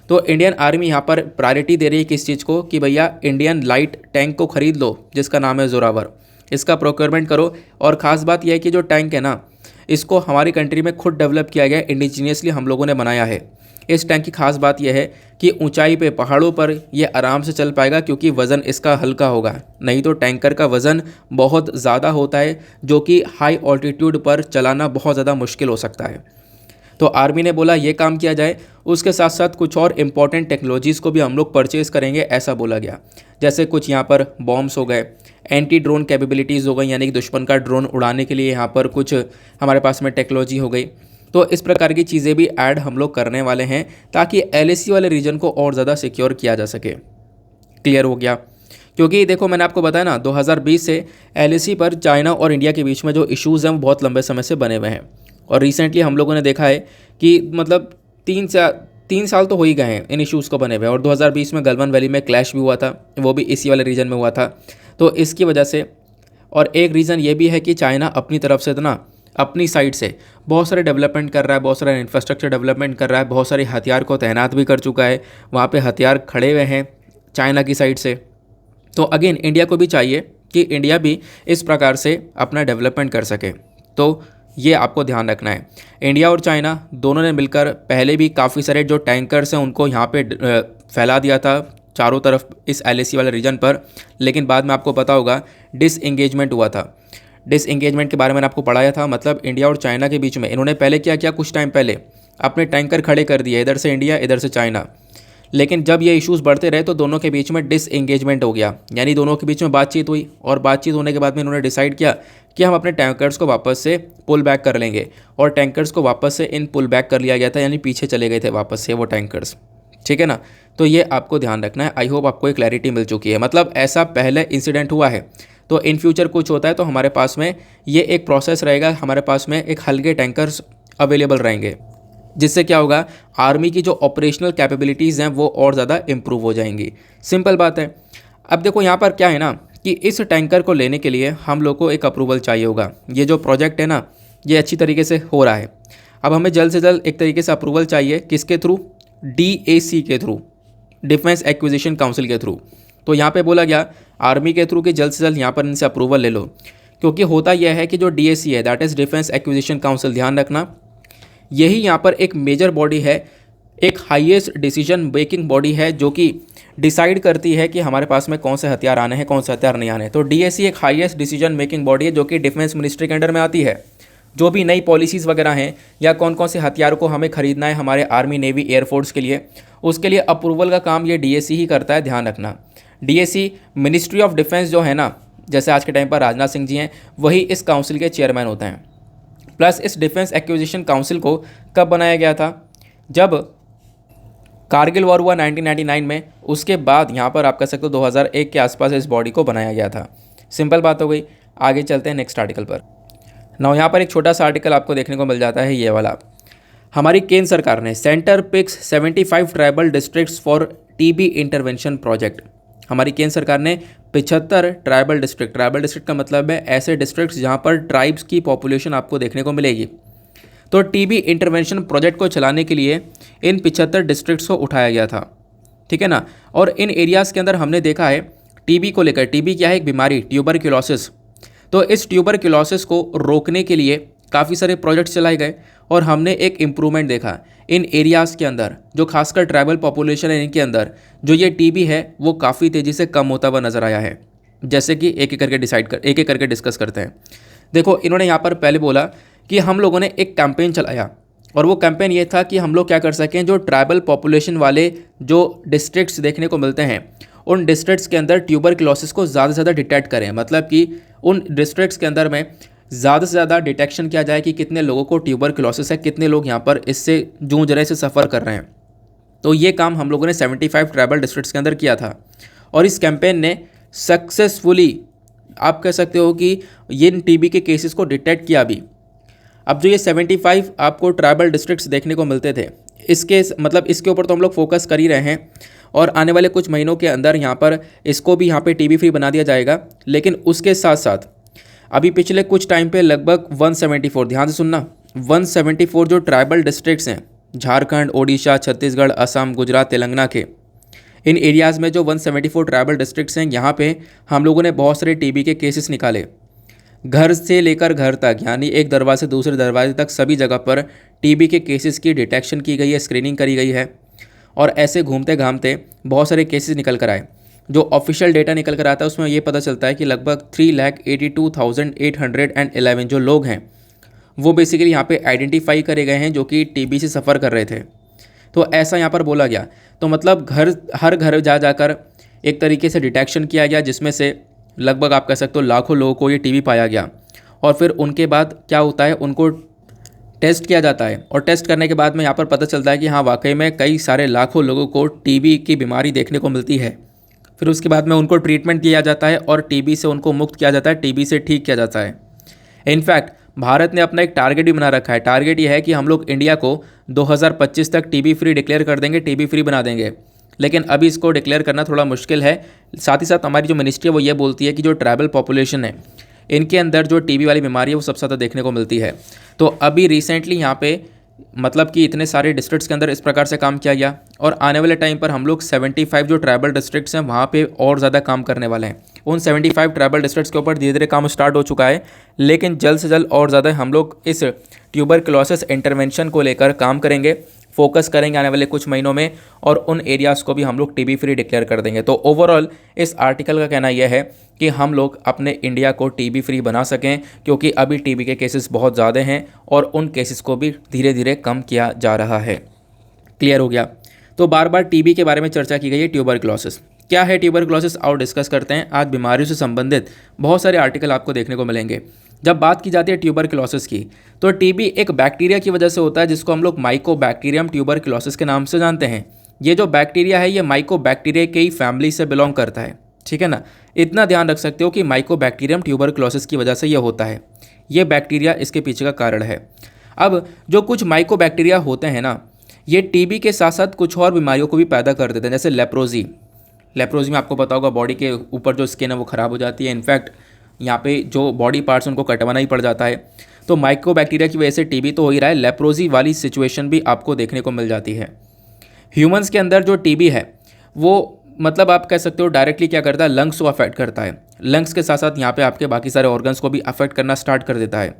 तो इंडियन आर्मी यहाँ पर प्रायोरिटी दे रही है किस चीज़ को, कि भैया इंडियन लाइट टैंक को ख़रीद लो जिसका नाम है जोरावर, इसका प्रोक्योरमेंट करो। और ख़ास बात यह है कि जो टैंक है ना इसको हमारी कंट्री में खुद डेवलप किया गया है, इंडिजीनियसली हम लोगों ने बनाया है। इस टैंक की खास बात यह है कि ऊंचाई पे, पहाड़ों पर ये आराम से चल पाएगा क्योंकि वज़न इसका हल्का होगा। नहीं तो टैंकर का वज़न बहुत ज़्यादा होता है जो कि हाई ऑल्टीट्यूड पर चलाना बहुत ज़्यादा मुश्किल हो सकता है। तो आर्मी ने बोला ये काम किया जाए, उसके साथ साथ कुछ और इम्पॉर्टेंट टेक्नोलॉजीज़ को भी हम लोग परचेज़ करेंगे, ऐसा बोला गया। जैसे कुछ यहाँ पर बॉम्ब्स हो गए, एंटी ड्रोन कैपेबिलिटीज़ हो गई, यानी कि दुश्मन का ड्रोन उड़ाने के लिए यहाँ पर कुछ हमारे पास में टेक्नोलॉजी हो गई। तो इस प्रकार की चीज़ें भी ऐड हम लोग करने वाले हैं ताकि LAC वाले रीजन को और ज़्यादा सिक्योर किया जा सके। क्लियर हो गया। क्योंकि देखो मैंने आपको बताया ना 2020 से एलएसी पर चाइना और इंडिया के बीच में जो इश्यूज़ हैं वो बहुत लंबे समय से बने हुए हैं। और रिसेंटली हम लोगों ने देखा है कि मतलब 3 साल तो हो ही गए हैं इन इश्यूज़ को बने हुए। और 2020 में गलवान वैली में क्लैश भी हुआ था, वो भी इसी वाले रीजन में हुआ था। तो इसकी वजह से, और एक रीज़न ये भी है कि चाइना अपनी तरफ से ना अपनी साइड से बहुत सारे डेवलपमेंट कर रहा है, बहुत सारा इंफ्रास्ट्रक्चर डेवलपमेंट कर रहा है, बहुत सारे हथियार को तैनात भी कर चुका है, वहाँ पे हथियार खड़े हुए हैं चाइना की साइड से। तो अगेन इंडिया को भी चाहिए कि इंडिया भी इस प्रकार से अपना डेवलपमेंट कर सके। तो ये आपको ध्यान रखना है। इंडिया और चाइना दोनों ने मिलकर पहले भी काफ़ी सारे जो टैंकर्स हैं उनको यहाँ पे फैला दिया था चारों तरफ इस एलएसी वाले रीजन पर, लेकिन बाद में आपको पता होगा डिसएंगेजमेंट हुआ था। डिसएंगेजमेंट के बारे में मैंने आपको पढ़ाया था। मतलब इंडिया और चाइना के बीच में इन्होंने पहले क्या किया, कुछ टाइम पहले अपने टैंकर खड़े कर दिए, इधर से इंडिया इधर से चाइना। लेकिन जब ये इश्यूज़ बढ़ते रहे तो दोनों के बीच में डिसएंगेजमेंट हो गया, यानी दोनों के बीच में बातचीत हुई। और बातचीत होने के बाद में इन्होंने डिसाइड किया कि हम अपने टैंकर्स को वापस से पुल बैक कर लेंगे। और टैंकर्स को वापस से इन पुल बैक कर लिया गया था, यानी पीछे चले गए थे वापस से वो टैंकर्स। ठीक है ना। तो ये आपको ध्यान रखना है। आई होप आपको एक क्लैरिटी मिल चुकी है। मतलब ऐसा पहले इंसिडेंट हुआ है, तो इन फ्यूचर कुछ होता है तो हमारे पास में ये एक प्रोसेस रहेगा, हमारे पास में एक हल्के टैंकर्स अवेलेबल रहेंगे, जिससे क्या होगा, आर्मी की जो ऑपरेशनल कैपेबिलिटीज़ हैं वो और ज़्यादा इम्प्रूव हो जाएंगी। सिंपल बात है। अब देखो यहाँ पर क्या है ना कि इस टैंकर को लेने के लिए हम लोग को एक अप्रूवल चाहिए होगा। ये जो प्रोजेक्ट है ना ये अच्छी तरीके से हो रहा है। अब हमें जल्द से जल्द एक तरीके से अप्रूवल चाहिए, किसके थ्रू, DAC के थ्रू, डिफेंस एक्विजिशन काउंसिल के थ्रू। तो यहाँ पे बोला गया आर्मी के थ्रू कि जल्द से जल्द यहाँ पर इनसे अप्रूवल ले लो। क्योंकि होता यह है कि जो DAC है, that is defence acquisition council, ध्यान रखना यही यहाँ पर एक मेजर बॉडी है, एक हाईएस्ट डिसीजन मेकिंग बॉडी है, जो कि डिसाइड करती है कि हमारे पास में कौन से हथियार आने हैं, कौन से हथियार नहीं आने हैं। तो DAC एक हाईएस्ट डिसीजन मेकिंग बॉडी है जो कि डिफेंस मिनिस्ट्री के अंडर में आती है। जो भी नई पॉलिसीज़ वगैरह हैं या कौन कौन से हथियारों को हमें खरीदना है हमारे आर्मी, नेवी, एयरफोर्स के लिए, उसके लिए अप्रूवल का काम ये DAC ही करता है, ध्यान रखना। DAC मिनिस्ट्री ऑफ डिफेंस जो है ना, जैसे आज के टाइम पर राजनाथ सिंह जी हैं, वही इस काउंसिल के चेयरमैन होते हैं। प्लस इस डिफेंस एक्विजिशन काउंसिल को कब बनाया गया था, जब कारगिल वॉर हुआ 1999 में, उसके बाद यहाँ पर आप कह सकते हो 2001 के आसपास इस बॉडी को बनाया गया था। सिंपल बात हो गई। आगे चलते हैं नेक्स्ट आर्टिकल पर। नाउ यहाँ पर एक छोटा सा आर्टिकल आपको देखने को मिल जाता है, ये वाला। हमारी केंद्र सरकार ने centre picks 75 tribal districts for TB intervention project. हमारी केंद्र सरकार ने 75 ट्राइबल डिस्ट्रिक्ट का मतलब है ऐसे डिस्ट्रिक्ट्स जहाँ पर ट्राइब्स की पॉपुलेशन आपको देखने को मिलेगी। तो TB इंटरवेंशन प्रोजेक्ट को चलाने के लिए इन 75 डिस्ट्रिक्ट्स को उठाया गया था। ठीक है ना। और इन एरियाज़ के अंदर हमने देखा है TB को लेकर, TB क्या है, एक बीमारी, ट्यूबरक्यूलोसिस। तो इस ट्यूबरक्यूलोसिस को रोकने के लिए काफ़ी सारे प्रोजेक्ट्स चलाए गए और हमने एक इम्प्रूवमेंट देखा इन एरियाज़ के अंदर, जो खासकर ट्राइबल पॉपुलेशन है इनके अंदर जो ये TB है वो काफ़ी तेज़ी से कम होता हुआ नज़र आया है। जैसे कि एक एक करके डिस्कस करते हैं। देखो इन्होंने यहाँ पर पहले बोला कि हम लोगों ने एक कैंपेन चलाया, और वो कैंपेन ये था कि हम लोग क्या कर सकें, जो ट्राइबल पॉपुलेशन वाले जो डिस्ट्रिक्ट्स देखने को मिलते हैं उन डिस्ट्रिक्ट्स के अंदर ट्यूबरक्लोसिस को ज़्यादा से ज़्यादा डिटेक्ट करें। मतलब कि उन डिस्ट्रिक्ट्स के अंदर में ज़्यादा से ज़्यादा डिटेक्शन किया जाए कि कितने लोगों को ट्यूबरक्लोसिस है, कितने लोग यहाँ पर इससे जूझ रहे, से सफ़र कर रहे हैं। तो ये काम हम लोगों ने 75 ट्राइबल डिस्ट्रिक्ट्स के अंदर किया था, और इस कैंपेन ने सक्सेसफुली, आप कह सकते हो कि ये TB के केसेस को डिटेक्ट किया भी। अब जो ये 75 आपको ट्राइबल डिस्ट्रिक्ट्स देखने को मिलते थे, इसके मतलब इसके ऊपर तो हम लोग फोकस कर ही रहे हैं, और आने वाले कुछ महीनों के अंदर यहाँ पर इसको भी यहाँ पे TB फ्री बना दिया जाएगा। लेकिन उसके साथ साथ अभी पिछले कुछ टाइम पे लगभग 174, ध्यान से सुनना, 174 जो ट्राइबल डिस्ट्रिक्ट्स हैं झारखंड, ओडिशा, छत्तीसगढ़, असम, गुजरात, तेलंगाना के, इन एरियाज़ में जो 174 ट्राइबल डिस्ट्रिक्ट्स हैं, यहाँ पे हम लोगों ने बहुत सारे TB के केसेस निकाले। घर से लेकर घर तक, यानी एक दरवाजे से दूसरे दरवाजे तक सभी जगह पर TB के केसेस की डिटेक्शन की गई है, स्क्रीनिंग करी गई है। और ऐसे घूमते घामते बहुत सारे केसेस निकल कर आए। जो ऑफिशियल डेटा निकल कर आता है उसमें ये पता चलता है कि लगभग 3,82,811 जो लोग हैं वो बेसिकली यहाँ पे आइडेंटिफाई करे गए हैं जो कि TB से सफ़र कर रहे थे। तो ऐसा यहाँ पर बोला गया। तो मतलब हर घर जा जाकर एक तरीके से डिटेक्शन किया गया, जिसमें से लगभग आप कह सकते हो लाखों लोगों को ये TB पाया गया। और फिर उनके बाद क्या होता है, उनको टेस्ट किया जाता है, और टेस्ट करने के बाद में यहाँ पर पता चलता है कि हाँ वाकई में कई सारे लाखों लोगों को TB की बीमारी देखने को मिलती है। फिर उसके बाद में उनको ट्रीटमेंट दिया जाता है और टीबी से उनको मुक्त किया जाता है, टीबी से ठीक किया जाता है। इनफैक्ट भारत ने अपना एक टारगेट भी बना रखा है। टारगेट ये है कि हम लोग इंडिया को 2025 तक टीबी फ्री डिक्लेयर कर देंगे, टीबी फ्री बना देंगे। लेकिन अभी इसको डिक्लेयर करना थोड़ा मुश्किल है। साथ ही साथ हमारी जो मिनिस्ट्री है वो ये बोलती है कि जो ट्राइबल पॉपुलेशन है इनके अंदर जो टीबी वाली बीमारी है वो सबसे ज़्यादा देखने को मिलती है। तो अभी रिसेंटली यहाँ पे मतलब कि इतने सारे डिस्ट्रिक्ट्स के अंदर इस प्रकार से काम किया गया और आने वाले टाइम पर हम लोग 75 जो ट्राइबल डिस्ट्रिक्ट्स हैं वहाँ पे और ज़्यादा काम करने वाले हैं। उन 75 ट्राइबल डिस्ट्रिक्ट्स के ऊपर धीरे धीरे काम स्टार्ट हो चुका है, लेकिन जल्द से जल्द और ज़्यादा हम लोग इस ट्यूबरक्लोसिस इंटरवेंशन को लेकर काम करेंगे, फोकस करेंगे आने वाले कुछ महीनों में और उन एरियाज़ को भी हम लोग टीबी फ्री डिक्लेयर कर देंगे। तो ओवरऑल इस आर्टिकल का कहना यह है कि हम लोग अपने इंडिया को टीबी फ्री बना सकें, क्योंकि अभी टीबी के केसेस बहुत ज़्यादा हैं और उन केसेस को भी धीरे धीरे कम किया जा रहा है। क्लियर हो गया? तो बार बार टीबी के बारे में चर्चा की गई है। ट्यूबरक्लोसिस क्या है? ट्यूबरक्लोसिस और डिस्कस करते हैं। आज बीमारियों से संबंधित बहुत सारे आर्टिकल आपको देखने को मिलेंगे। जब बात की जाती है ट्यूबरक्लोसिस की, तो टीबी एक बैक्टीरिया की वजह से होता है जिसको हम लोग माइकोबैक्टीरियम ट्यूबरक्लोसिस के नाम से जानते हैं। ये जो बैक्टीरिया है ये माइकोबैक्टीरिया की फैमिली से बिलोंग करता है, ठीक है ना। इतना ध्यान रख सकते हो कि माइकोबैक्टीरियम ट्यूबरक्लोसिस की वजह से ये होता है। ये बैक्टीरिया इसके पीछे का कारण है। अब जो कुछ माइकोबैक्टीरिया होते हैं ना, ये टीबी के साथ साथ कुछ और बीमारियों को भी पैदा कर देते हैं, जैसे लेप्रोजी। लेप्रोजी में आपको पता होगा बॉडी के ऊपर जो स्किन है वो ख़राब हो जाती है। इनफैक्ट यहाँ पे जो बॉडी पार्ट्स उनको कटवाना ही पड़ जाता है। तो माइकोबैक्टीरिया की वजह से टीबी तो हो ही रहा है, लेप्रोजी वाली सिचुएशन भी आपको देखने को मिल जाती है। ह्यूमंस के अंदर जो टीबी है वो मतलब आप कह सकते हो डायरेक्टली क्या करता है, लंग्स को अफेक्ट करता है। लंग्स के साथ साथ यहाँ पे आपके बाकी सारे ऑर्गन्स को भी अफेक्ट करना स्टार्ट कर देता है।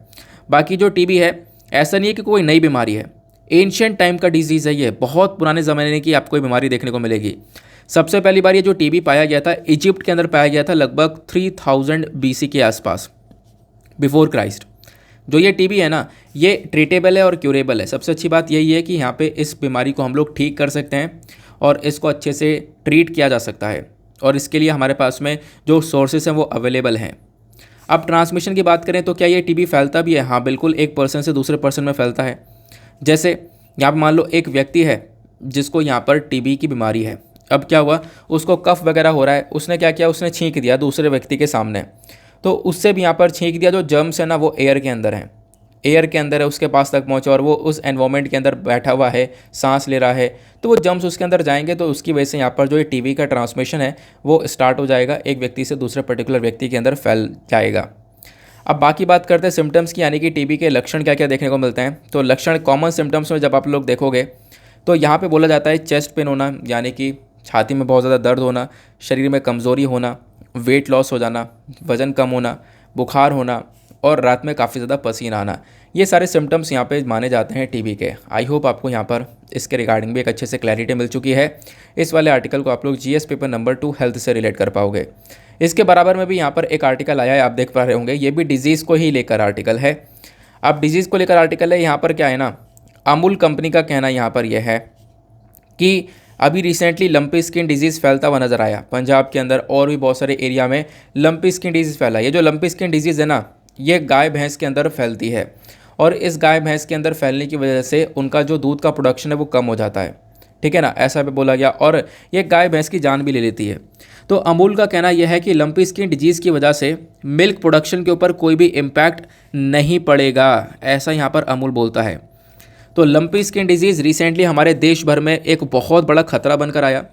बाकी जो टीबी है ऐसा नहीं है कि कोई नई बीमारी है, एंशिएंट टाइम का डिजीज़ है। ये बहुत पुराने ज़माने की आपको बीमारी देखने को मिलेगी। सबसे पहली बार ये जो टीबी पाया गया था इजिप्ट के अंदर पाया गया था, लगभग 3000 BC के आसपास, बिफोर क्राइस्ट। जो ये टीबी है ना ये ट्रीटेबल है और क्यूरेबल है। सबसे अच्छी बात यही है कि यहाँ पे इस बीमारी को हम लोग ठीक कर सकते हैं और इसको अच्छे से ट्रीट किया जा सकता है और इसके लिए हमारे पास में जो सोर्सेस हैं वो अवेलेबल हैं। अब ट्रांसमिशन की बात करें तो क्या ये टीबी फैलता भी है? हाँ बिल्कुल, एक पर्सन से दूसरे पर्सन में फैलता है। जैसे यहाँ पर मान लो एक व्यक्ति है जिसको यहाँ पर टीबी की बीमारी है। अब क्या हुआ, उसको कफ वगैरह हो रहा है, उसने क्या किया, उसने छींक दिया दूसरे व्यक्ति के सामने, तो उससे भी यहाँ पर छींक दिया। जो जर्म्स है ना वो एयर के अंदर है, एयर के अंदर है, उसके पास तक पहुँचा और वो उस एनवायरनमेंट के अंदर बैठा हुआ है, सांस ले रहा है, तो वो जर्म्स उसके अंदर जाएंगे तो उसकी वजह से यहाँ पर जो ये टीबी का ट्रांसमिशन है वो स्टार्ट हो जाएगा, एक व्यक्ति से दूसरे पर्टिकुलर व्यक्ति के अंदर फैल जाएगा। अब बाकी बात करते हैं सिम्टम्स की, यानी कि टीबी के लक्षण क्या क्या देखने को मिलते हैं। तो लक्षण कॉमन सिम्टम्स में जब आप लोग देखोगे तो यहाँ पे बोला जाता है चेस्ट पेन होना, यानी कि छाती में बहुत ज़्यादा दर्द होना, शरीर में कमज़ोरी होना, वेट लॉस हो जाना, वज़न कम होना, बुखार होना और रात में काफ़ी ज़्यादा पसीना आना। ये सारे सिम्टम्स यहाँ पे माने जाते हैं टीबी के। आई होप आपको यहाँ पर इसके रिगार्डिंग भी एक अच्छे से क्लैरिटी मिल चुकी है। इस वाले आर्टिकल को आप लोग GS पेपर नंबर 2 हेल्थ से रिलेट कर पाओगे। इसके बराबर में भी यहाँ पर एक आर्टिकल आया है, आप देख पा रहे होंगे, ये भी डिजीज़ को ही लेकर आर्टिकल है। अब डिजीज़ को लेकर आर्टिकल है। यहाँ पर क्या है ना, अमूल कंपनी का कहना यहाँ पर यह है कि अभी रिसेंटली लंपी स्किन डिजीज़ फैलता हुआ नज़र आया पंजाब के अंदर और भी बहुत सारे एरिया में लंपी स्किन डिजीज़ फैला। ये जो लंपी स्किन डिजीज़ है ना ये गाय भैंस के अंदर फैलती है और इस गाय भैंस के अंदर फैलने की वजह से उनका जो दूध का प्रोडक्शन है वो कम हो जाता है, ठीक है ना, ऐसा भी बोला गया, और ये गाय भैंस की जान भी ले लेती है। तो अमूल का कहना यह है कि लंपी स्किन डिजीज़ की वजह से मिल्क प्रोडक्शन के ऊपर कोई भी इम्पैक्ट नहीं पड़ेगा, ऐसा यहाँ पर अमूल बोलता है। तो लंपी स्किन डिजीज़ रिसेंटली हमारे देश भर में एक बहुत बड़ा खतरा बनकर आया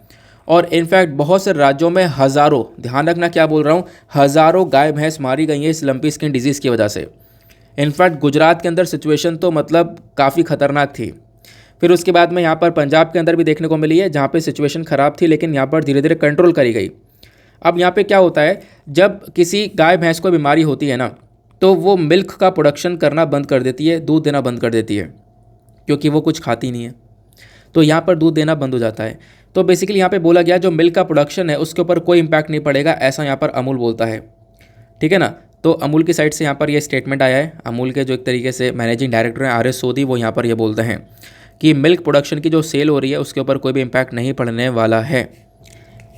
और इनफैक्ट बहुत से राज्यों में हज़ारों, ध्यान रखना क्या बोल रहा हूँ, हज़ारों गाय भैंस मारी गई हैं इस लंपी स्किन डिजीज़ की वजह से। इनफैक्ट गुजरात के अंदर सिचुएशन तो मतलब काफ़ी ख़तरनाक थी। फिर उसके बाद में यहाँ पर पंजाब के अंदर भी देखने को मिली है जहाँ पे सिचुएशन ख़राब थी, लेकिन यहाँ पर धीरे धीरे कंट्रोल करी गई। अब यहाँ पे क्या होता है, जब किसी गाय भैंस को बीमारी होती है ना तो वो मिल्क का प्रोडक्शन करना बंद कर देती है, दूध देना बंद कर देती है, क्योंकि वो कुछ खाती नहीं है, तो यहाँ पर दूध देना बंद हो जाता है। तो बेसिकली यहाँ पे बोला गया जो मिल्क का प्रोडक्शन है उसके ऊपर कोई इम्पैक्ट नहीं पड़ेगा, ऐसा यहाँ पर अमूल बोलता है, ठीक है ना। तो अमूल की साइड से यहाँ पर ये स्टेटमेंट आया है। अमूल के जो एक तरीके से मैनेजिंग डायरेक्टर हैं RS सोदी, वो यहाँ पर ये बोलते हैं कि मिल्क प्रोडक्शन की जो सेल हो रही है उसके ऊपर कोई भी इम्पैक्ट नहीं पड़ने वाला है,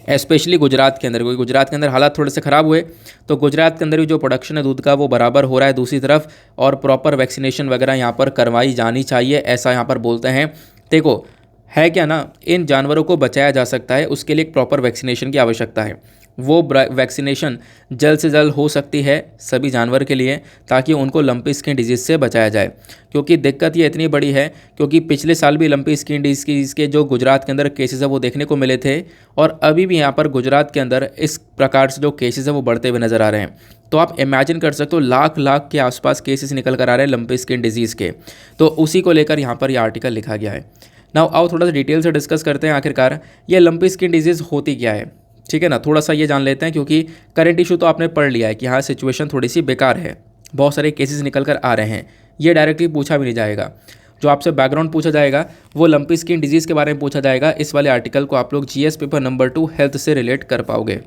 स्पेशली गुजरात के अंदर, क्योंकि गुजरात के अंदर हालात थोड़े से ख़राब हुए, तो गुजरात के अंदर भी जो प्रोडक्शन है दूध का वो बराबर हो रहा है दूसरी तरफ, और प्रॉपर वैक्सीनेशन वगैरह यहाँ पर करवाई जानी चाहिए, ऐसा यहाँ पर बोलते हैं। देखो है क्या ना, इन जानवरों को बचाया जा सकता है, उसके लिए एक प्रॉपर वैक्सीनेशन की आवश्यकता है। वो वैक्सीनेशन जल्द से जल्द हो सकती है सभी जानवर के लिए, ताकि उनको लंपी स्किन डिजीज़ से बचाया जाए। क्योंकि दिक्कत ये इतनी बड़ी है, क्योंकि पिछले साल भी लंपी स्किन डिजीज़ के जो गुजरात के अंदर केसेस है वो देखने को मिले थे, और अभी भी यहाँ पर गुजरात के अंदर इस प्रकार से जो केसेस है वो बढ़ते हुए नज़र आ रहे हैं। तो आप इमेजिन कर सकते हो, लाख लाख के आसपास केसेस निकल कर आ रहे हैं लंपी स्किन डिजीज़ के। तो उसी को लेकर यहाँ पर यह आर्टिकल लिखा गया है। नाउ आओ थोड़ा सा डिटेल से डिस्कस करते हैं आखिरकार ये लंपी स्किन डिजीज़ होती क्या है। ठीक है ना, थोड़ा सा ये जान लेते हैं, क्योंकि करंट इशू तो आपने पढ़ लिया है कि हाँ सिचुएशन थोड़ी सी बेकार है, बहुत सारे केसेस निकल कर आ रहे हैं। ये डायरेक्टली पूछा भी नहीं जाएगा, जो आपसे बैकग्राउंड पूछा जाएगा वो लंपी स्किन डिजीज़ के बारे में पूछा जाएगा। इस वाले आर्टिकल को आप लोग जीएस पेपर नंबर 2 हेल्थ से रिलेट कर पाओगे।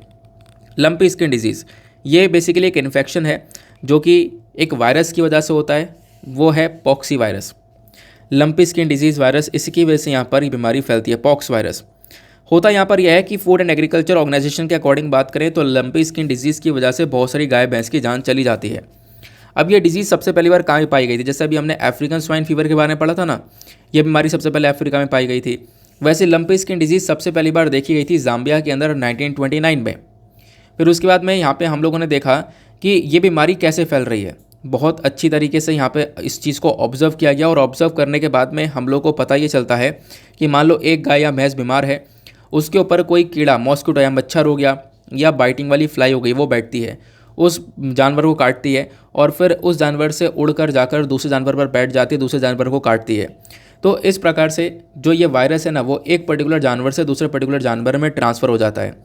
लंपी स्किन डिजीज़ ये बेसिकली एक इन्फेक्शन है जो कि एक वायरस की वजह से होता है, वो है poxy virus. Lumpy skin disease virus, इसकी वजह से यहाँ पर ये बीमारी फैलती है, पॉक्स वायरस। होता यहाँ पर यह है कि फूड एंड एग्रीकल्चर ऑर्गेनाइजेशन के अकॉर्डिंग बात करें तो लंपी स्किन डिजीज़ की वजह से बहुत सारी गाय भैंस की जान चली जाती है। अब ये डिजीज़ सबसे पहली बार कहाँ पाई गई थी, जैसे अभी हमने अफ्रीकन स्वाइन फीवर के बारे में पढ़ा था ना, ये बीमारी सबसे पहले अफ्रीका में पाई गई थी। वैसे लंपी स्किन डिजीज़ सबसे पहली बार देखी गई थी जाम्बिया के अंदर 1929 में। फिर उसके बाद में यहाँ पे हम लोगों ने देखा कि ये बीमारी कैसे फैल रही है। बहुत अच्छी तरीके से यहाँ पे इस चीज़ को ऑब्जर्व किया गया, और ऑब्जर्व करने के बाद में हम लोग को पता ये चलता है कि मान लो एक गाय या भैंस बीमार है, उसके ऊपर कोई कीड़ा, मॉस्किटो या मच्छर हो गया, या बाइटिंग वाली फ्लाई हो गई, वो बैठती है, उस जानवर को काटती है, और फिर उस जानवर से उड़कर जाकर दूसरे जानवर पर बैठ जाती है, दूसरे जानवर को काटती है। तो इस प्रकार से जो ये वायरस है ना, वो एक पर्टिकुलर जानवर से दूसरे पर्टिकुलर जानवर में ट्रांसफ़र हो जाता है।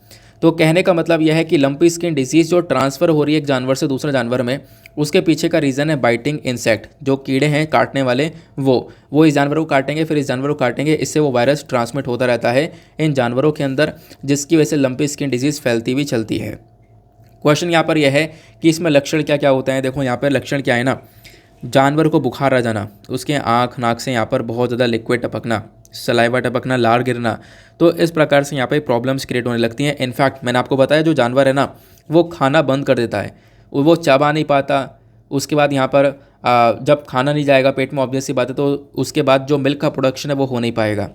तो कहने का मतलब यह है कि लंपी स्किन डिजीज़ जो ट्रांसफ़र हो रही है एक जानवर से दूसरे जानवर में, उसके पीछे का रीज़न है बाइटिंग इंसेक्ट, जो कीड़े हैं काटने वाले, वो इस जानवर को काटेंगे, फिर इस जानवर को काटेंगे, इससे वो वायरस ट्रांसमिट होता रहता है इन जानवरों के अंदर, जिसकी वजह से लंपी स्किन डिजीज़ फैलती हुई चलती है। क्वेश्चन यहाँ पर यह है कि इसमें लक्षण क्या क्या होते हैं। देखो यहाँ पर लक्षण क्या है ना, जानवर को बुखार आ जाना, उसके आँख नाक से यहाँ पर बहुत ज़्यादा लिक्विड टपकना, सलाइवा टपकना, लार गिरना। तो इस प्रकार से यहाँ पे प्रॉब्लम्स क्रिएट होने लगती हैं। इनफैक्ट मैंने आपको बताया जो जानवर है ना, वो खाना बंद कर देता है, वो चबा नहीं पाता। उसके बाद यहाँ पर जब खाना नहीं जाएगा पेट में, ऑब्वियस सी बात है, तो उसके बाद जो मिल्क का प्रोडक्शन है वो हो नहीं पाएगा।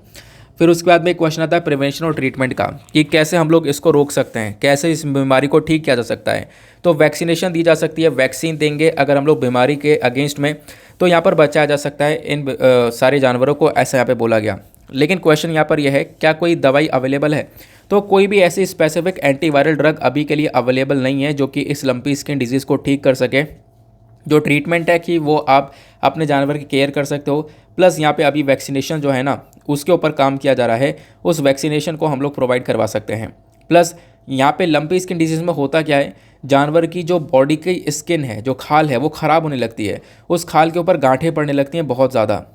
फिर उसके बाद में एक क्वेश्चन आता है प्रिवेंशन और ट्रीटमेंट का, कि कैसे हम लोग इसको रोक सकते हैं, कैसे इस बीमारी को ठीक किया जा सकता है। तो वैक्सीनेशन दी जा सकती है, वैक्सीन देंगे अगर हम लोग बीमारी के अगेंस्ट में, तो यहाँ पर बचाया जा सकता है इन सारे जानवरों को, ऐसा यहाँ पे बोला गया। लेकिन क्वेश्चन यहाँ पर यह है, क्या कोई दवाई अवेलेबल है? तो कोई भी ऐसी स्पेसिफिक एंटीवायरल ड्रग अभी के लिए अवेलेबल नहीं है जो कि इस लंपी स्किन डिजीज़ को ठीक कर सके। जो ट्रीटमेंट है कि वो आप अपने जानवर की केयर कर सकते हो, प्लस यहाँ पे अभी वैक्सीनेशन जो है ना, उसके ऊपर काम किया जा रहा है, उस वैक्सीनेशन को हम लोग प्रोवाइड करवा सकते हैं। प्लस यहाँ पे लंपी स्किन डिजीज़ में होता क्या है, जानवर की जो बॉडी की स्किन है, जो खाल है, वो ख़राब होने लगती है, उस खाल के ऊपर गांठें पड़ने लगती हैं बहुत ज़्यादा।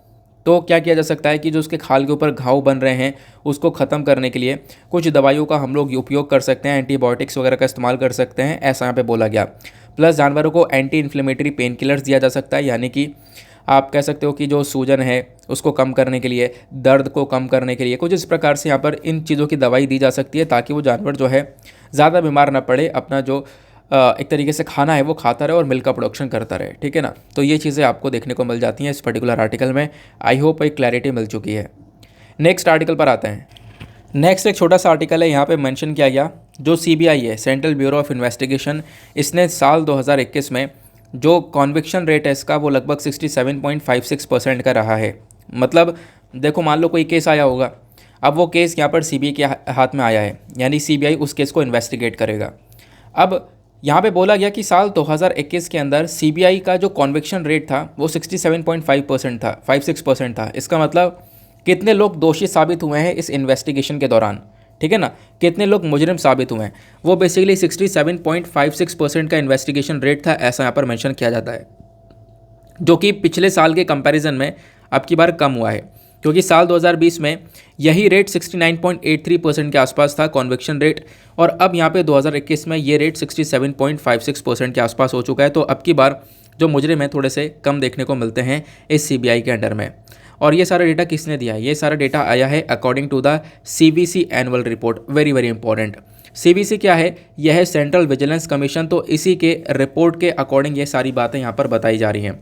तो क्या किया जा सकता है कि जो उसके खाल के ऊपर घाव बन रहे हैं उसको ख़त्म करने के लिए कुछ दवाइयों का हम लोग उपयोग कर सकते हैं, एंटीबायोटिक्स वगैरह का इस्तेमाल कर सकते हैं, ऐसा यहाँ पे बोला गया। प्लस जानवरों को एंटी इन्फ्लेमेटरी पेन किलर्स दिया जा सकता है, यानी कि आप कह सकते हो कि जो सूजन है उसको कम करने के लिए, दर्द को कम करने के लिए, कुछ इस प्रकार से यहाँ पर इन चीज़ों की दवाई दी जा सकती है, ताकि वो जानवर जो है ज़्यादा बीमार ना पड़े, अपना जो एक तरीके से खाना है वो खाता रहे और मिल्क का प्रोडक्शन करता रहे। ठीक है ना, तो ये चीज़ें आपको देखने को मिल जाती हैं इस पर्टिकुलर आर्टिकल में। आई होप एक क्लैरिटी मिल चुकी है। नेक्स्ट आर्टिकल पर आते हैं। नेक्स्ट एक छोटा सा आर्टिकल है, यहाँ पे मेंशन किया गया, जो सीबीआई है, सेंट्रल ब्यूरो ऑफ इन्वेस्टिगेशन, इसने साल 2021 में जो कॉन्विक्शन रेट है इसका वो लगभग 67.56% का रहा है। मतलब देखो, मान लो कोई केस आया होगा, अब वो केस यहाँ पर सीबीआई के हाथ में आया है, यानी सीबीआई उस केस को इन्वेस्टिगेट करेगा। अब यहाँ पे बोला गया कि साल 2021 के अंदर सीबीआई का जो कॉन्विक्शन रेट था वो 67.5% था, 56% था। इसका मतलब कितने लोग दोषी साबित हुए हैं इस इन्वेस्टिगेशन के दौरान, ठीक है ना, कितने लोग मुजरिम साबित हुए हैं, वो बेसिकली 67.56% का इन्वेस्टिगेशन रेट था, ऐसा यहाँ पर मेंशन किया जाता है, जो कि पिछले साल के कंपैरिजन में अब की बार कम हुआ है, क्योंकि साल 2020 में यही रेट 69.83% के आसपास था कॉन्विक्शन रेट, और अब यहाँ पे 2021 में ये रेट 67.56% के आसपास हो चुका है। तो अब की बार जो मुजरिम हैं थोड़े से कम देखने को मिलते हैं इस सीबीआई के अंडर में। और ये सारा डेटा किसने दिया है? ये सारा डेटा आया है according to the CVC annual report. Very very important. CVC क्या है? यह है सेंट्रल विजिलेंस कमीशन, तो इसी के रिपोर्ट के अकॉर्डिंग ये सारी बातें यहाँ पर बताई जा रही हैं।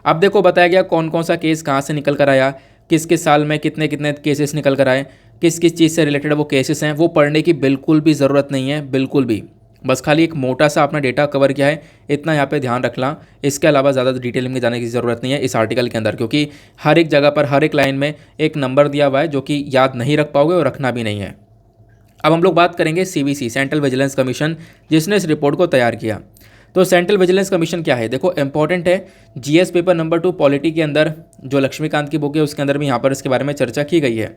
अब देखो बताया गया कौन कौन सा केस कहाँ से निकल कर आया, किस किस साल में कितने कितने केसेस निकल कर आए, किस किस चीज़ से रिलेटेड वो केसेस हैं, वो पढ़ने की बिल्कुल भी ज़रूरत नहीं है, बिल्कुल भी। बस खाली एक मोटा सा आपने डेटा कवर किया है, इतना यहाँ पे ध्यान रखना। इसके अलावा ज़्यादा डिटेल में जाने की ज़रूरत नहीं है इस आर्टिकल के अंदर, क्योंकि हर एक जगह पर हर एक लाइन में एक नंबर दिया हुआ है जो कि याद नहीं रख पाओगे और रखना भी नहीं है। अब हम लोग बात करेंगे CVC, सेंट्रल विजिलेंस कमीशन, जिसने इस रिपोर्ट को तैयार किया। तो सेंट्रल विजिलेंस कमीशन क्या है, देखो इंपॉर्टेंट है। GS पेपर नंबर 2 पॉलिटी के अंदर जो लक्ष्मीकांत की बुक है उसके अंदर भी यहाँ पर इसके बारे में चर्चा की गई है।